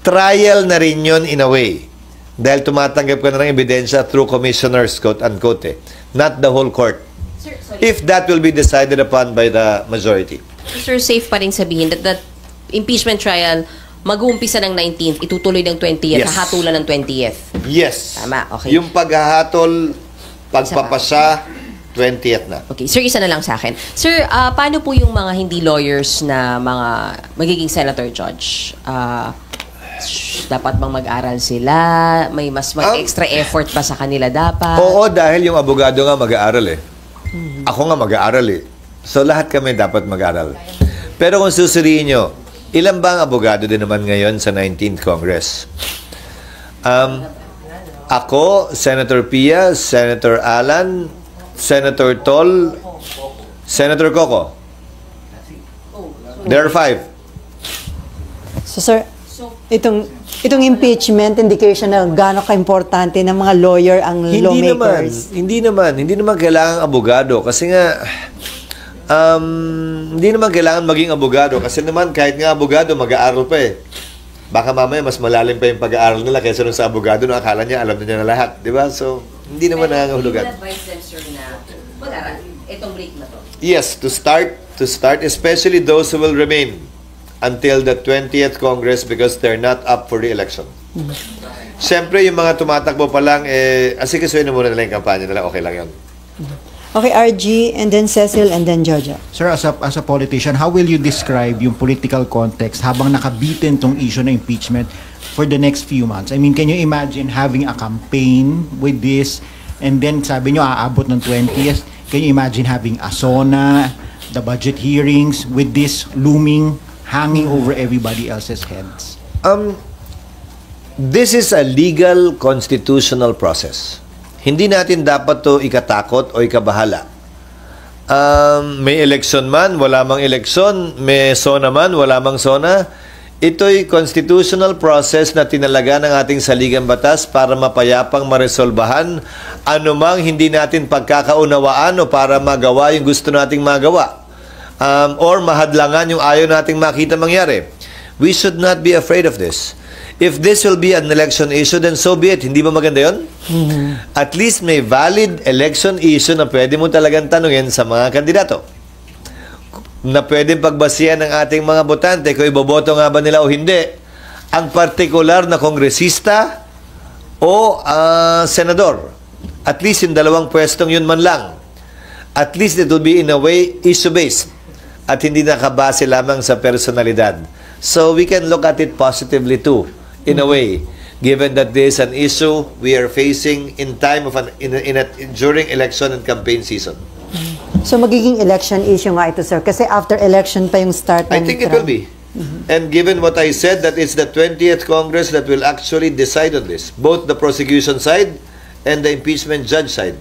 Trial na rin yun in a way. Dahil tumatanggap ka na ng ebidensya through commissioners, quote-unquote eh. Not the whole court. If that will be decided upon by the majority. Sir, safe pa rin sabihin that the impeachment trial mag-uumpisa ng 19th, itutuloy ng 20th, Yes. hahatulan ng 20th. Yes. Tama, okay. Yung paghahatol, pagpapasya, 20th na. Okay, sir, isa na lang sa akin. Sir, paano po yung mga hindi lawyers na mga magiging senator judge? Dapat bang mag-aral sila? May mas extra effort pa sa kanila dapat? Oo, dahil yung abogado nga mag-aaral eh. Ako nga mag-aaral eh. So lahat kami dapat mag-aral. Pero kung susuriin nyo, ilan ba ang abogado din naman ngayon sa 19th Congress? Ako, Senator Pia, Senator Alan, Senator Tol, Senator Coco. There are 5. So sir, itong impeachment indication na gaano ka-importante ng mga lawyer ang lawmakers. Hindi naman kailangan abogado kasi nga hindi naman kailangan maging abogado kasi naman kahit nga abogado mag-aaral pa eh. Baka mamaya mas malalim pa yung pag-aaral nila kaysa nung sa abogado na akala niya alam na niya na lahat, di ba? So, hindi naman nangangahulugan. advise them, sir, na mag-aral itong break na to? Yes, to start, especially those who will remain until the 20th Congress because they're not up for re-election. Siyempre, yung mga tumatakbo pa lang, asikasuhin na muna nila yung kampanya nila, okay lang yun. Okay, RG, and then Cecil, and then Jojo. Sir, as a politician, how will you describe yung political context habang nakabitin tong issue na impeachment for the next few months? I mean, can you imagine having a campaign with this and then sabi nyo aabot ng 20th? Can you imagine having a SONA, the budget hearings with this looming, hanging over everybody else's heads? This is a legal constitutional process. Hindi natin dapat to ikatakot o ikabahala. May election man, wala mang election, may SONA man, wala mang SONA. Ito'y constitutional process na tinalaga ng ating saligang batas para mapayapang maresolbahan anumang hindi natin pagkakaunawaan o para magawa yung gusto nating magawa. Or mahadlangan yung ayaw nating makita mangyari. We should not be afraid of this. If this will be an election issue, then so be it. Hindi ba maganda yun? At least may valid election issue na pwede mo talagang tanungin sa mga kandidato. Na pwede pagbasihan ng ating mga botante kung iboboto nga ba nila o hindi. Ang partikular na kongresista o senador. At least yung dalawang pwestong yun man lang. At least it will be in a way issue-based. At hindi nakabase lamang sa personalidad. So we can look at it positively too. In a way, given that there is an issue we are facing in time of during election and campaign season. So magiging election issue nga ito, sir. Kasi after election pa yung start I ng think it will be. And given what I said, that it's the 20th Congress that will actually decide on this. Both the prosecution side and the impeachment judge side.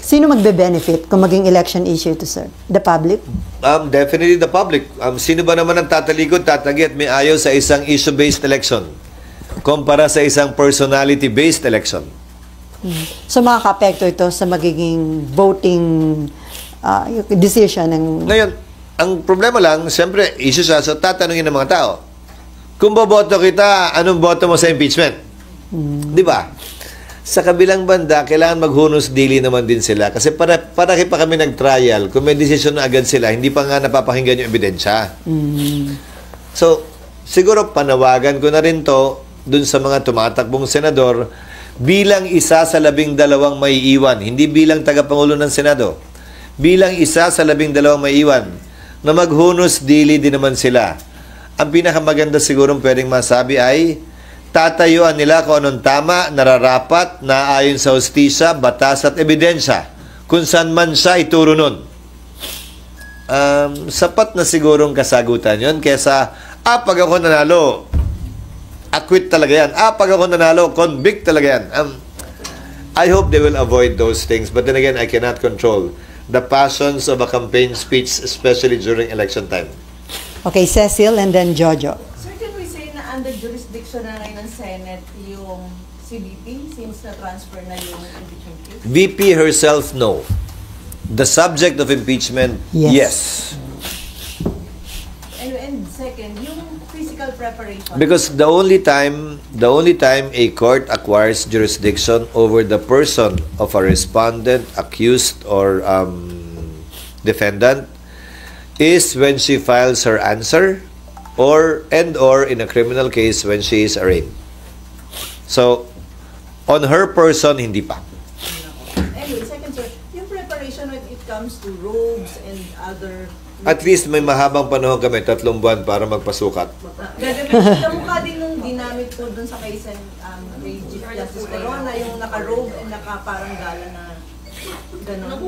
Sino magbe-benefit kung maging election issue ito, sir? The public? Definitely the public. Sino ba naman ang tatalikod, tatagi at may ayaw sa isang issue-based election kumpara sa isang personality-based election? So makaka-apekto ito sa magiging voting decision ng... Ngayon, Ang problema lang, siyempre, issue siya, so tatanungin ng mga tao. Kung boboto kita, anong boto mo sa impeachment? Di ba? Sa kabilang banda, kailangan maghunos dili naman din sila. Kasi para pa kami nag-trial, kung may decision na agad sila, hindi pa nga napapakinggan yung ebidensya. So, siguro panawagan ko na rin to dun sa mga tumatakbong senador bilang isa sa 12 may iwan, hindi bilang tagapangulo ng Senado. Bilang isa sa 12 may iwan, na maghunos dili din naman sila. Ang pinakamaganda sigurong pwedeng masabi ay tatayuan nila kung anong tama, nararapat, na ayon sa hustisya, batas at ebidensya, kung saan man siya ituro nun. Sapat na sigurong kasagutan yon kesa, pag ako nanalo, acquit talaga yan. Pag ako nanalo, convict talaga yan. I hope they will avoid those things. But then again, I cannot control the passions of a campaign speech, especially during election time. Okay, Cecil and then Jojo. Sir, can we say na under jurisdiction na ngayon ng Senate yung CBP since na-transfer na yung impeachment case? VP herself, no. The subject of impeachment, yes. And second, yung physical preparation. Because the only time a court acquires jurisdiction over the person of a respondent, accused, or defendant is when she files her answer, or in a criminal case when she is arraigned. So, on her person, hindi pa. Anyway, second, sir, yung preparation when it comes to robes and other... At least may mahabang panahon kami, 3 buwan para magpasukat. Kamukha din nung ginamit ko dun sa case kay Chief Justice Corona, yung naka-robe and naka-parang gala na gano'n.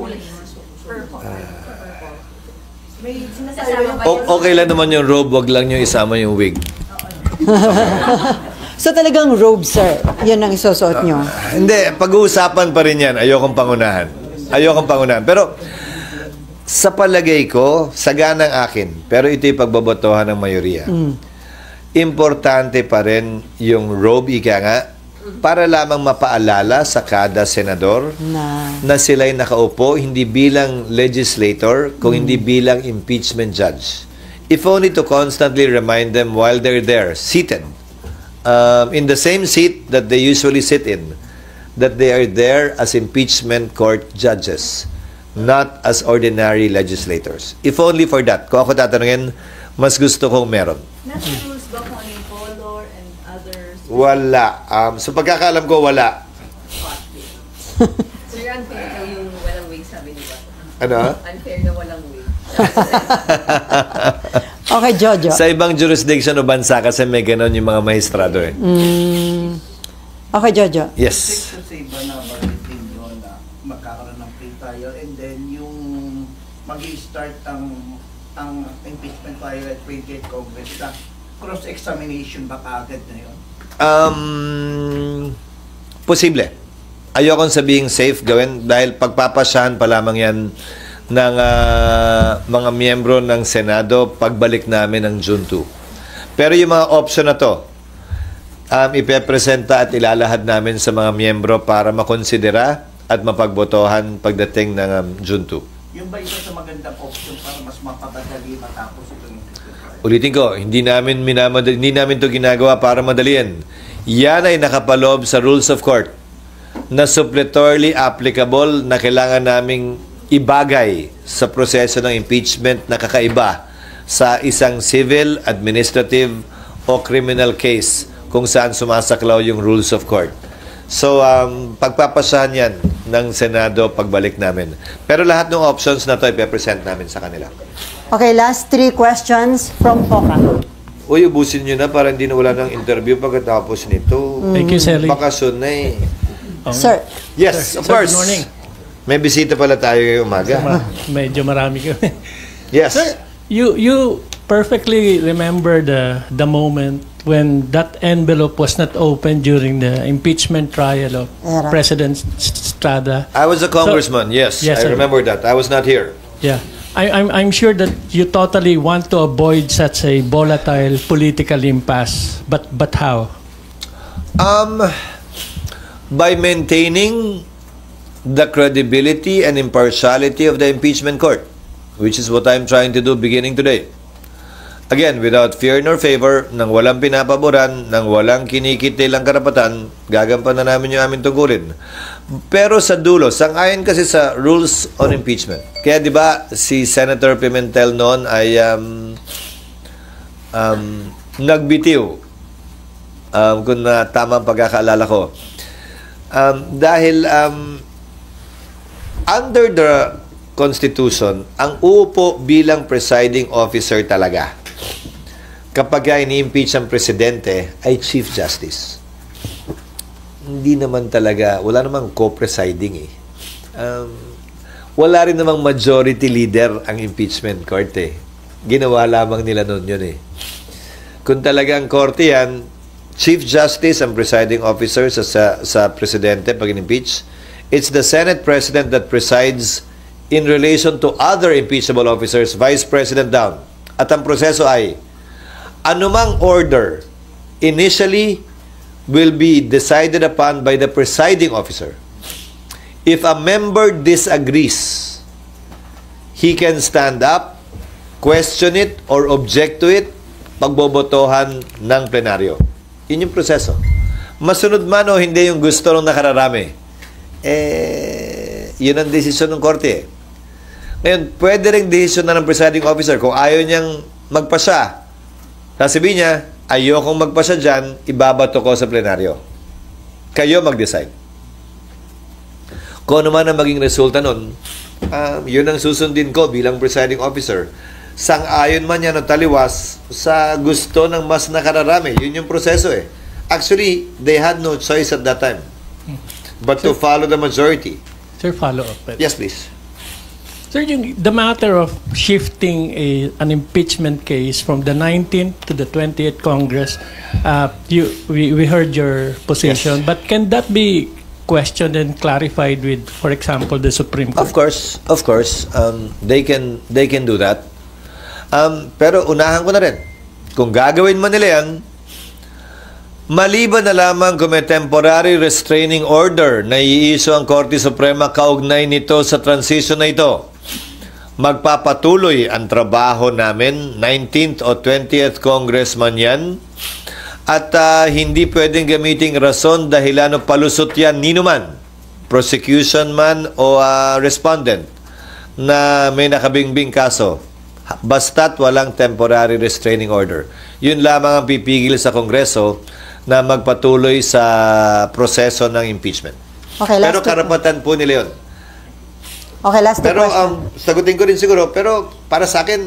May sinasabi Okay lang naman yung robe, wag lang yung isama yung wig. So talagang robe, sir. Yan ang isusuot nyo. Hindi, pag-uusapan pa rin yan. Ayokong pangunahan. Pero sa palagay ko, saganang akin, pero ito'y pagbabotohan ng mayoriya. Importante pa rin yung robe, ika nga, para lamang mapaalala sa kada senador na sila'y nakaupo, hindi bilang legislator, kung hindi bilang impeachment judge. If only to constantly remind them while they're there, seated, in the same seat that they usually sit in, that they are there as impeachment court judges, not as ordinary legislators. If only for that. Kung ako tatanungin, mas gusto kong meron. Nasa rules ba kung ano yung color and others? Wala. Sa pagkakaalam ko, wala. Sir, unfair daw yung walang wig, sabi niyo ba? Ano? Unfair na walang wig. Okay, Jojo. Sa ibang jurisdiction o bansa kasi may ganon yung mga maestrado eh. Okay, Jojo. Yes. Sa iba na baritin yun na magkakaroon ng pre-trial and then yung mag-i-start ang impeachment trial at 28 Congress na cross-examination ba kaagad na yun? Posible. Ayokong sabihing safe gawin dahil pagpapasyahan pa lamang yan ng mga miyembro ng Senado pagbalik namin ng June 2. Pero yung mga option na to, ipepresenta at ilalahad namin sa mga miyembro para makonsidera at mapagbotohan pagdating ng June 2. Yung ba isa sa magandang option para mas mapapadali matapos itong Ulitin ko, hindi namin to ginagawa para madalian. Yan ay nakapaloob sa rules of court na suppletorily applicable na kailangan naming ibagay sa proseso ng impeachment na kakaiba sa isang civil, administrative o criminal case kung saan sumasaklaw yung rules of court. So, pagpapasahan yan ng Senado pagbalik namin. Pero lahat ng options na to ipepresent namin sa kanila. Okay, last 3 questions from Poca. Uy, ubusin nyo na para hindi na wala ng interview pagkatapos nito. Thank you, Sally. Bakasyon na eh. Sir. Yes, of course. Good morning. May bisita pala tayo ngayong umaga. Medyo marami kami. Yes. Sir, you perfectly remember the moment when that envelope was not opened during the impeachment trial of President Estrada. I was a congressman, yes. I sir. remember that. I was not here. Yeah. I'm sure that you totally want to avoid such a volatile political impasse. But how? By maintaining the credibility and impartiality of the impeachment court. which is what I'm trying to do beginning today. Again, without fear nor favor, nang walang pinapaboran, nang walang kinikitilang karapatan, gagampan na namin yung aming tungkulin. Pero sa dulo, sang-ayon kasi sa rules on impeachment. Kaya di ba si Senator Pimentel noon ay nagbitiw, kung tama ang pagkakaalala ko. Dahil under the Constitution, ang uupo bilang presiding officer talaga kapag ini-impeach ang presidente ay Chief Justice. Hindi naman talaga, wala namang co-presiding eh. Wala rin namang majority leader ang impeachment court eh. Ginawa lamang nila noon yun eh. Kung talagang korte yan, Chief Justice ang presiding officer sa presidente pag in-impeach. It's the Senate President that presides in relation to other impeachable officers, Vice President down. At ang proseso ay, anumang order initially will be decided upon by the presiding officer. If a member disagrees, he can stand up, question it, or object to it, pagbobotohan ng plenaryo. Yun yung proseso. Masunod man o hindi yung gusto ng nakararami, yun ang desisyon ng korte. Ngayon, pwede rin desisyon na ng presiding officer kung ayaw niyang magpasya. Sasabihin niya, ayokong magpasya dyan, ibabato ko sa plenaryo. Kayo mag-decide. Kung ano man ang maging resulta nun, yun ang susundin ko bilang presiding officer. Sang-ayon man yan o taliwas sa gusto ng mas nakararami. Yun yung proseso eh. Actually, they had no choice at that time but to follow the majority. Sir, follow up. Yes, please. Sir, the matter of shifting an impeachment case from the 19th to the 20th Congress, we heard your position, yes. But can that be questioned and clarified with, for example, the Supreme Court? Of course. They can do that. Pero unahan ko na rin, kung gagawin man nila yan, maliban na lamang kung may temporary restraining order na i-issue ang Korte Suprema kaugnay nito sa transition na ito, magpapatuloy ang trabaho namin, 19th o 20th Congress man yan, at hindi pwedeng gamiting rason dahilan o palusot yan ninuman, prosecution man o respondent na may nakabingbing kaso, basta't walang temporary restraining order. Yun lamang ang pipigil sa Kongreso na magpatuloy sa proseso ng impeachment. Okay, pero karapatan po nila yun. Okay, last pero question. sagutin ko rin siguro, pero para sa akin,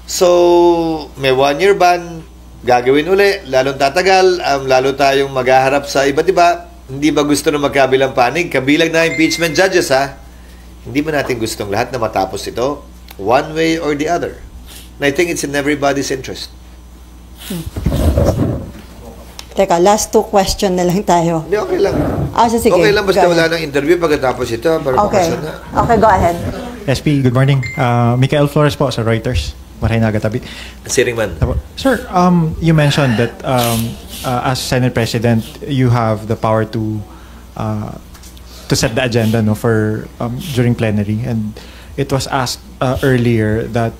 so may 1-year ban, gagawin uli, lalong tatagal, lalo tayong maghaharap sa iba't iba. Hindi ba gusto na magkabilang panig? Kabilang na impeachment judges, ha? Hindi ba natin gustong lahat na matapos ito? One way or the other. And I think it's in everybody's interest. Teka, last 2 question na lang tayo. Hindi, okay lang. Sige. Okay lang, basta wala ng interview pagkatapos ito. Para okay. Na. Okay, go ahead. SP, good morning. Michael Flores po sa Reuters. Marahinaga Tabi. Siringman. Sir, you mentioned that as Senate President, you have the power to set the agenda for during plenary, and it was asked earlier that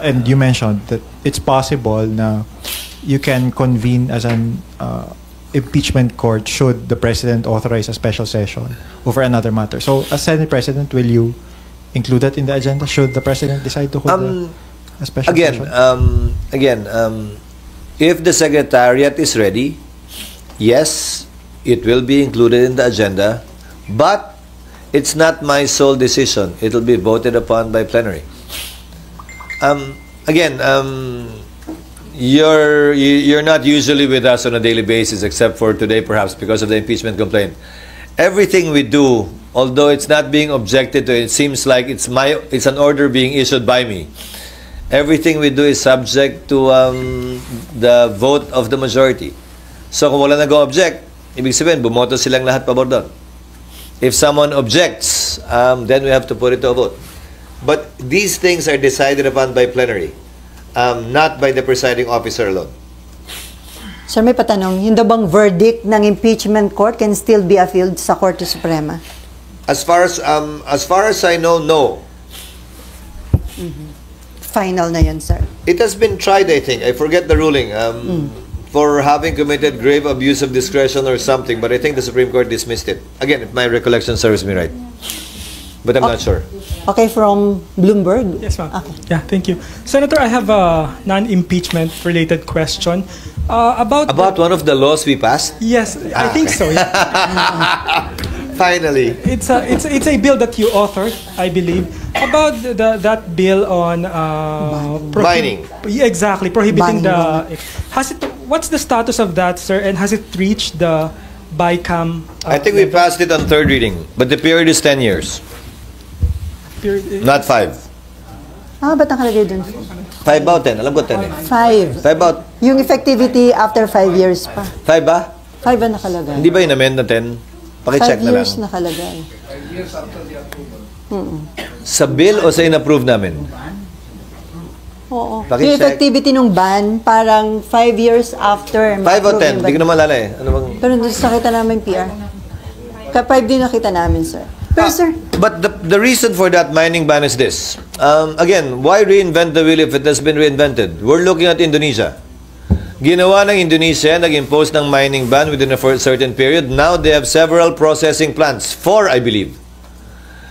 and you mentioned that it's possible na you can convene as an impeachment court should the President authorize a special session over another matter. So, as Senate President, will you include that in the agenda should the President decide to hold a special session? If the Secretariat is ready, yes, it will be included in the agenda, but it's not my sole decision. It will be voted upon by plenary. You're not usually with us on a daily basis, except for today, perhaps because of the impeachment complaint. Everything we do, although it's not being objected to, it seems like it's an order being issued by me. Everything we do is subject to the vote of the majority. So kung wala nag-object, ibig sabihin, bumoto silang lahat pabor doon. If someone objects, then we have to put it to a vote. But these things are decided upon by plenary, not by the presiding officer alone. Sir, may patanong, yung daw bang verdict ng impeachment court can still be appealed sa Korte Suprema? As far as I know, no. Final na yun, sir. It has been tried, I think. I forget the ruling. For having committed grave abuse of discretion or something, but I think the Supreme Court dismissed it. Again, if my recollection serves me right. But I'm not sure. Okay, from Bloomberg? Yes, ma'am. Okay. Yeah, thank you. Senator, I have a non-impeachment related question. About one of the laws we passed? Yes, I think so. Yeah. Finally. It's a bill that you authored, I believe, about that bill on mining. Yeah, exactly, prohibiting Mining. What's the status of that, sir? And has it reached the BICAM? I think we passed it on third reading, but the period is 10 years, not 5. Ba't nakalagay dun? 5 ba o 10? Alam ko 10 eh. 5. 5 ba? Yung effectivity after 5 years pa. 5 ba? 5 ba nakalagay? Hindi ba in-amend na 10? 5 Pakicheck na lang. years nakalagay. Sa bill o sa in-approve namin? Oo. Pakicheck. Yung effectivity ng ban, parang 5 years after. 5 o 10? Hindi ko na malala eh. Ano bang... Pero doon sa nakita namin PR. Ka 5 din nakita namin, sir. Pero sir, But the reason for that mining ban is this. Again, why reinvent the wheel if it has been reinvented? We're looking at Indonesia. Ginawa ng Indonesia, nag-impose ng mining ban within a certain period. Now they have several processing plants. 4, I believe.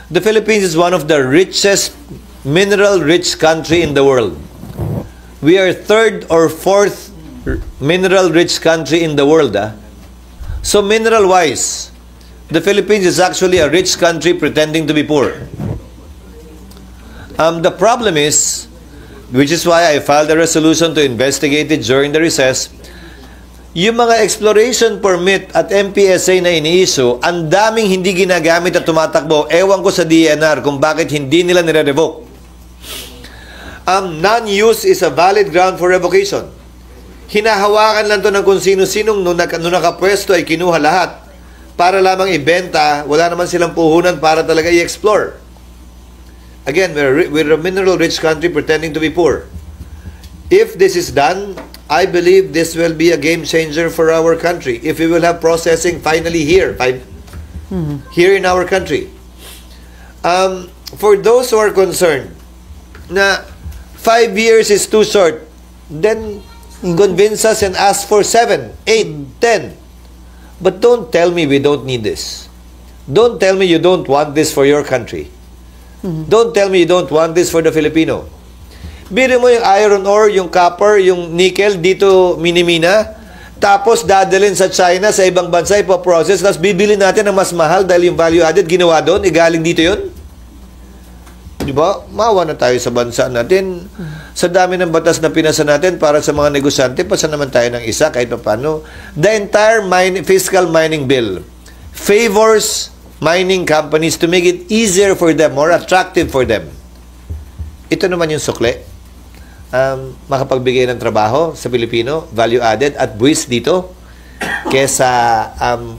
The Philippines is one of the richest mineral-rich country in the world. We are 3rd or 4th mineral-rich country in the world. So mineral-wise, the Philippines is actually a rich country pretending to be poor. The problem is, which is why I filed a resolution to investigate it during the recess, yung mga exploration permit at MPSA na ini-issue, ang daming hindi ginagamit at tumatakbo. Ewan ko sa DNR kung bakit hindi nila nire-revoke. Non-use is a valid ground for revocation. Hinahawakan lang to ng kung sino-sinong nung nakapwesto ay kinuha lahat para lamang ibenta, wala naman silang puhunan para talaga i-explore. Again, we're a mineral-rich country pretending to be poor. If this is done, I believe this will be a game changer for our country. If we will have processing finally here in our country. For those who are concerned na 5 years is too short, then convince us and ask for 7, 8, 10. But don't tell me we don't need this. Don't tell me you don't want this for your country. Don't tell me you don't want this for the Filipino. Biro mo yung iron ore, yung copper, yung nickel dito minimina, tapos dadalhin sa China, sa ibang bansa, ipoprocess, tapos bibili natin ng mas mahal dahil yung value added ginawa doon, galing dito yun. Di ba? Maawa na tayo sa bansa natin. Sa dami ng batas na pinasa natin para sa mga negosyante, pasa naman tayo ng isa kahit pa paano. The entire fiscal mining bill favors mining companies to make it easier for them, more attractive for them. Ito naman yung sukle. Makapagbigay ng trabaho sa Pilipino, value added at buwis dito, kesa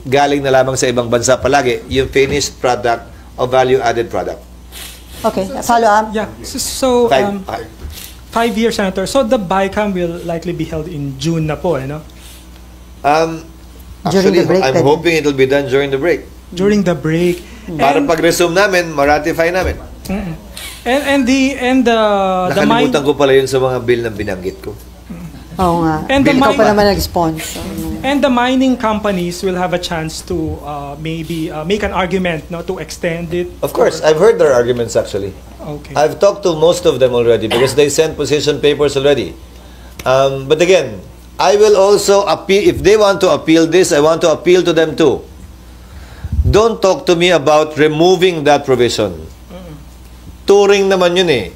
galing na lamang sa ibang bansa palagi, yung finished product o value added product. okay, follow up. Yeah. So 5 years, Senator. So the BICAM will likely be held in June na po, no? Actually, the break, I'm hoping it'll be done during the break. During the break. Para pag-resume namin, ma-ratify namin. And the Nakalimutan ko pala yun sa mga bill na binanggit ko. Oo nga. And the Ikaw pa mine- naman nag-sponsor. And the mining companies will have a chance to maybe make an argument, no, to extend it. Of course, I've heard their arguments actually. Okay. I've talked to most of them already because they sent position papers already. But again, I will also appeal, if they want to appeal this, I want to appeal to them too. Don't talk to me about removing that provision. Touring naman yun eh.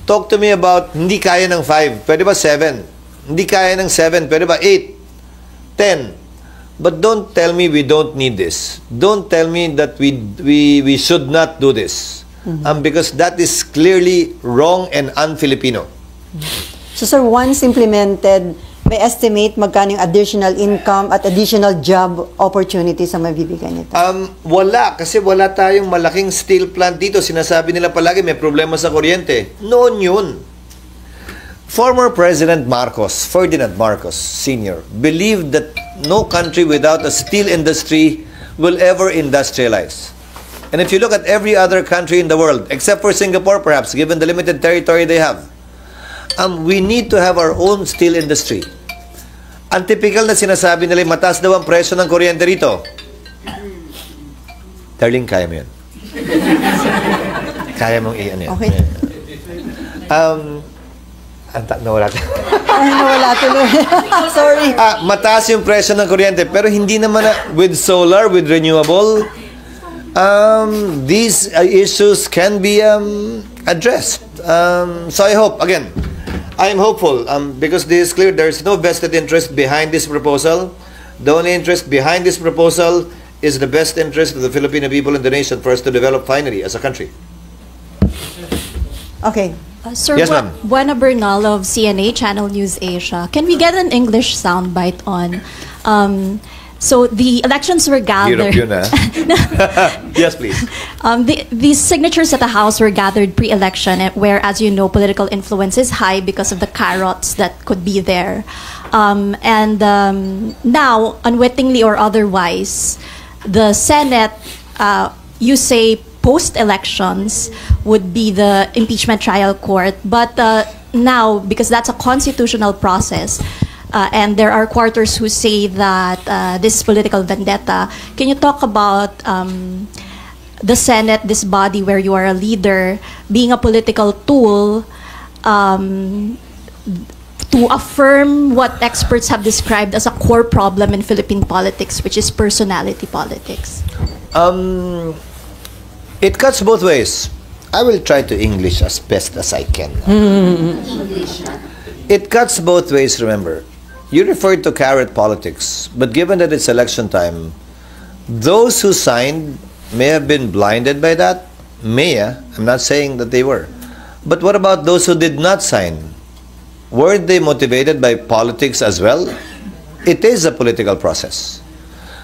Talk to me about hindi kaya ng 5, pwede ba 7? Hindi kaya ng 7, pwede ba 8? 10. But don't tell me we don't need this. Don't tell me that we should not do this. Because that is clearly wrong and un-Filipino. So sir, once implemented, may estimate magkano yung additional income at additional job opportunities ang mabibigay nito? Wala, kasi wala tayong malaking steel plant dito. Sinasabi nila palagi may problema sa kuryente. Noon yun. Former President Marcos, Ferdinand Marcos Sr., believed that no country without a steel industry will ever industrialize. And if you look at every other country in the world, except for Singapore perhaps, given the limited territory they have, we need to have our own steel industry. Ang typical na sinasabi nila, mataas daw ang presyo ng kuryente rito. Darling, kaya mo yun. Kaya mong iyan yan. Okay. Nawala. Ay, nawala tuloy. Sorry. Mataas yung presyo ng kuryente, pero hindi naman with solar, with renewable, these issues can be addressed. So I hope, again, I'm hopeful because this is clear there's no vested interest behind this proposal. The only interest behind this proposal is the best interest of the Filipino people and the nation for us to develop finally as a country. Okay. Sir, Yes, ma'am. Buena Bernal of CNA Channel News Asia. Can we get an English soundbite on? So the elections were gathered. Hirap yun, Yes, please. These signatures at the House were gathered pre-election, where, as you know, political influence is high because of the carrots that could be there. Now, unwittingly or otherwise, the Senate, you say, post-elections would be the impeachment trial court. But now, because that's a constitutional process, and there are quarters who say that this is political vendetta, can you talk about the Senate, this body where you are a leader, being a political tool to affirm what experts have described as a core problem in Philippine politics, which is personality politics? It cuts both ways. I will try to English as best as I can. It cuts both ways, remember. You referred to carrot politics, but given that it's election time, those who signed may have been blinded by that. I'm not saying that they were. But what about those who did not sign? Weren't they motivated by politics as well? It is a political process.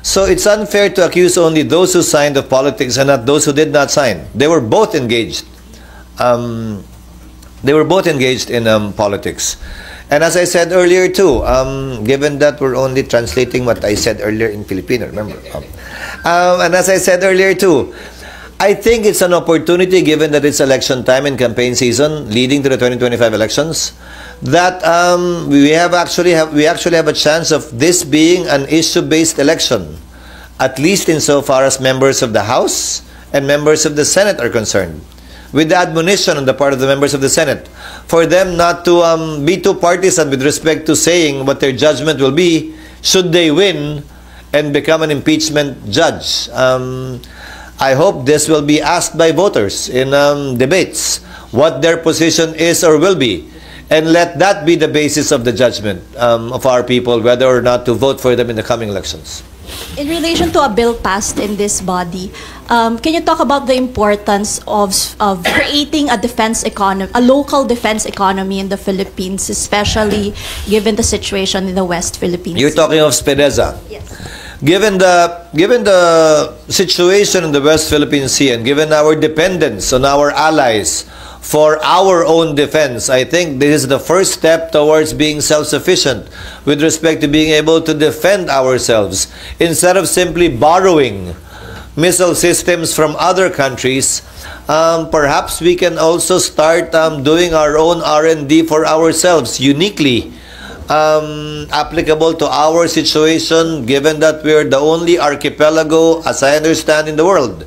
So it's unfair to accuse only those who signed of politics and not those who did not sign. They were both engaged. They were both engaged in politics. And as I said earlier too, given that we're only translating what I said earlier in Filipino, remember? And as I said earlier too, I think it's an opportunity, given that it's election time and campaign season leading to the 2025 elections, that we actually have a chance of this being an issue-based election, at least insofar as members of the House and members of the Senate are concerned, with the admonition on the part of the members of the Senate for them not to be too partisan with respect to saying what their judgment will be should they win and become an impeachment judge. I hope this will be asked by voters in debates, what their position is or will be, and let that be the basis of the judgment of our people, whether or not to vote for them in the coming elections. In relation to a bill passed in this body, can you talk about the importance of creating a defense economy, a local defense economy in the Philippines, especially given the situation in the West Philippines? You're talking of SPEDEZA. Yes. Given the situation in the West Philippine Sea and given our dependence on our allies for our own defense, I think this is the first step towards being self-sufficient with respect to being able to defend ourselves instead of simply borrowing missile systems from other countries. Perhaps we can also start doing our own R&D for ourselves, uniquely applicable to our situation, given that we're the only archipelago, as I understand, in the world.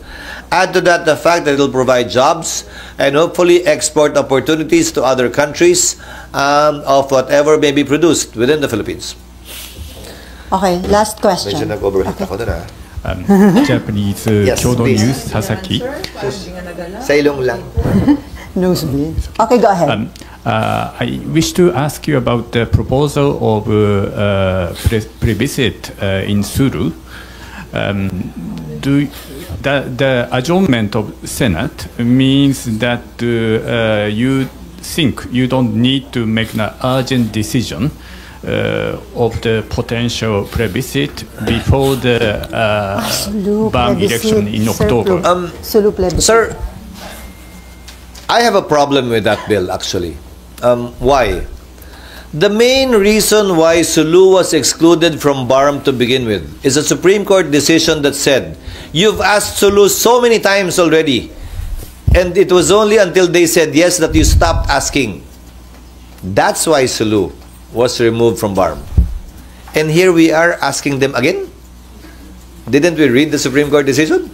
Add to that the fact that it will provide jobs and hopefully export opportunities to other countries of whatever may be produced within the Philippines. Okay, last question. Medyo nag-overheat ako dun, Japanese Yes, Kyodo please. News, Sasaki. Sa ilong lang. Newsbeat. Okay, go ahead. I wish to ask you about the proposal of plebiscite in Sulu. The adjournment of Senate means that you think you don't need to make an urgent decision of the potential plebiscite before the BAM election in October. Sir, I have a problem with that bill, actually. Why? The main reason why Sulu was excluded from BARM to begin with is a Supreme Court decision that said You've asked Sulu so many times already. And it was only until they said yes that you stopped asking. That's why Sulu was removed from BARM. And here we are asking them again? Didn't we read the Supreme Court decision?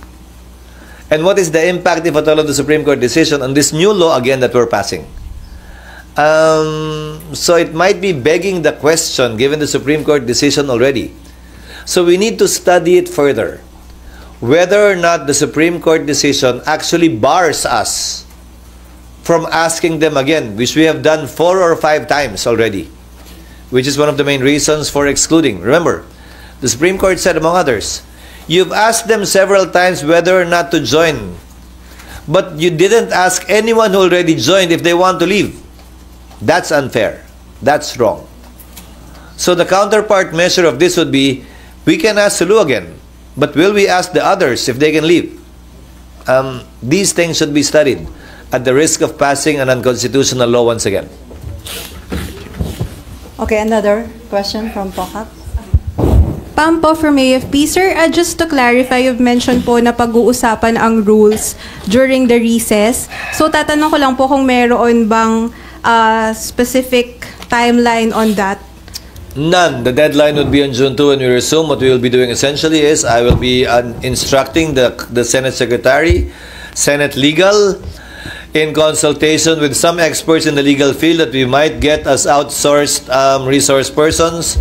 And what is the impact, if at all, of the Supreme Court decision on this new law again that we're passing? So it might be begging the question, given the Supreme Court decision already. So we need to study it further. Whether or not the Supreme Court decision actually bars us from asking them again, which we have done 4 or 5 times already, which is one of the main reasons for excluding. Remember, the Supreme Court said, among others, you've asked them several times whether or not to join, but you didn't ask anyone who already joined if they want to leave. That's unfair. That's wrong. So the counterpart measure of this would be, we can ask Sulu again, but will we ask the others if they can leave? These things should be studied at the risk of passing an unconstitutional law once again. Okay, another question from Pokat. Pam po from AFP. Sir, just to clarify, you've mentioned po na pag-uusapan ang rules during the recess. So tatanong ko lang po kung meron bang specific timeline on that. None. The deadline would be on June 2 when we resume. What we will be doing essentially is I will be instructing the Senate Secretary, Senate Legal, in consultation with some experts in the legal field that we might get as outsourced resource persons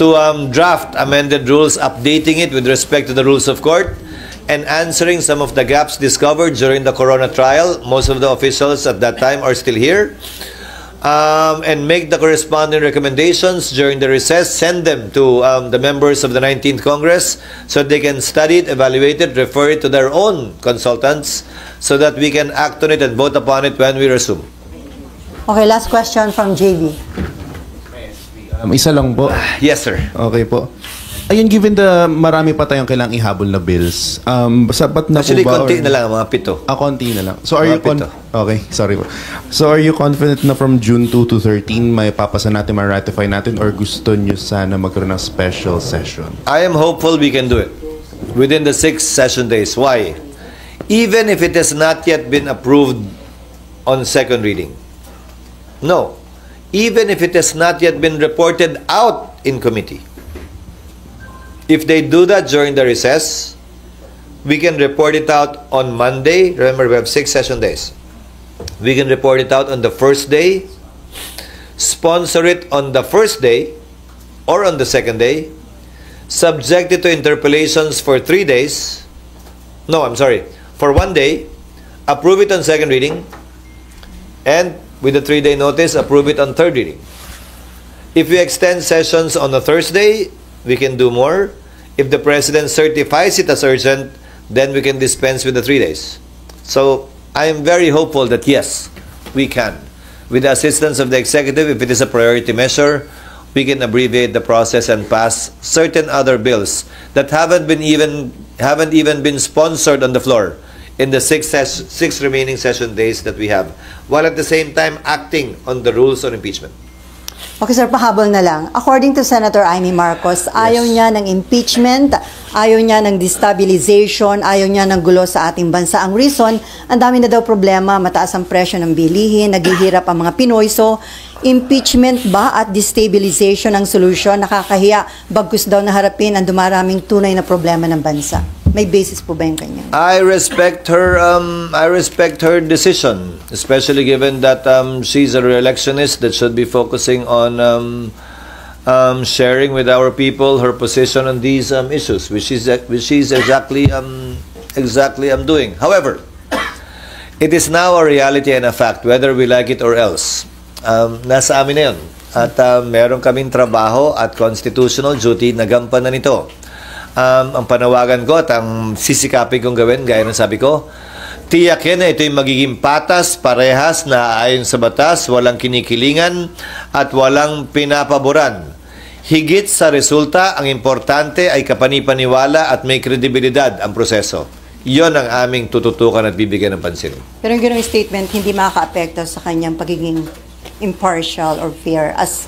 to draft amended rules, updating it with respect to the rules of court and answering some of the gaps discovered during the Corona trial. Most of the officials at that time are still here. And make the corresponding recommendations during the recess, send them to the members of the 19th Congress so they can study it, evaluate it, refer it to their own consultants so that we can act on it and vote upon it when we resume. Okay, last question from JV. Isa lang po. Yes, sir. Okay po. Ayun, given the marami pa tayong kailangang ihabol na bills, sapat na Actually, po ba? konti na lang, mga 7. Konti na lang. So are Mga you okay, sorry po. So are you confident na from June 2 to 13 may papasa natin, ma-ratify natin, or gusto nyo sana magkaroon ng special session? I am hopeful we can do it within the 6 session days. Why? Even if it has not yet been approved on second reading. No. Even if it has not yet been reported out in committee. If they do that during the recess, we can report it out on Monday. Remember, we have 6 session days. We can report it out on the first day, sponsor it on the first day or on the second day, subject it to interpellations for 3 days. No, I'm sorry. For 1 day, approve it on second reading, and with a 3-day notice, approve it on third reading. If we extend sessions on a Thursday, we can do more. If the President certifies it as urgent, then we can dispense with the 3 days. So, I am very hopeful that yes, we can. With the assistance of the Executive, if it is a priority measure, we can abbreviate the process and pass certain other bills that haven't even been sponsored on the floor in the 6 remaining session days that we have, while at the same time acting on the rules on impeachment. Okay, sir, pahabol na lang. According to Senator Amy Marcos, ayaw niya ng impeachment, ayaw niya ng destabilization, ayaw niya ng gulo sa ating bansa. Ang reason, ang dami na daw problema, mataas ang presyo ng bilihin, naghihirap ang mga Pinoy. So, impeachment ba at destabilization ang solusyon? Nakakahiya, bagkus daw na harapin ang dumaraming tunay na problema ng bansa. May basis po ba yung kanya? I respect her decision, especially given that she's a re-electionist that should be focusing on sharing with our people her position on these issues, which she's exactly doing. However, it is now a reality and a fact, whether we like it or else. Nasa amin na yun. At meron kaming trabaho at constitutional duty na gampanan nito. Ang panawagan ko at ang sisikapin kong gawin, gaya ng sabi ko, tiyakin na ito yung magiging patas, parehas na ayon sa batas, walang kinikilingan at walang pinapaboran. Higit sa resulta, ang importante ay kapanipaniwala at may kredibilidad ang proseso. Iyon ang aming tututukan at bibigyan ng pansin. Pero yung ganung statement, hindi makaka-apekto sa kanyang pagiging impartial or fair as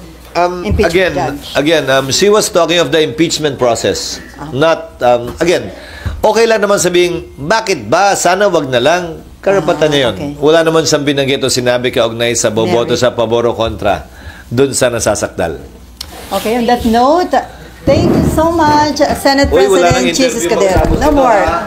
impeachment judge. Again, she was talking of the impeachment process. Not, again, Okay lang naman sabihin, bakit ba? Sana wag na lang. Karapatan niya yun. Okay. Wala naman siyang binanggit o sinabi kaugnay sa boboto sa pabor o kontra dun sa nasasakdal. Okay, on that note, thank you so much, Senate Uy, wala nang President Jesus interview, Escudero. magsabot No ka more. na, ha?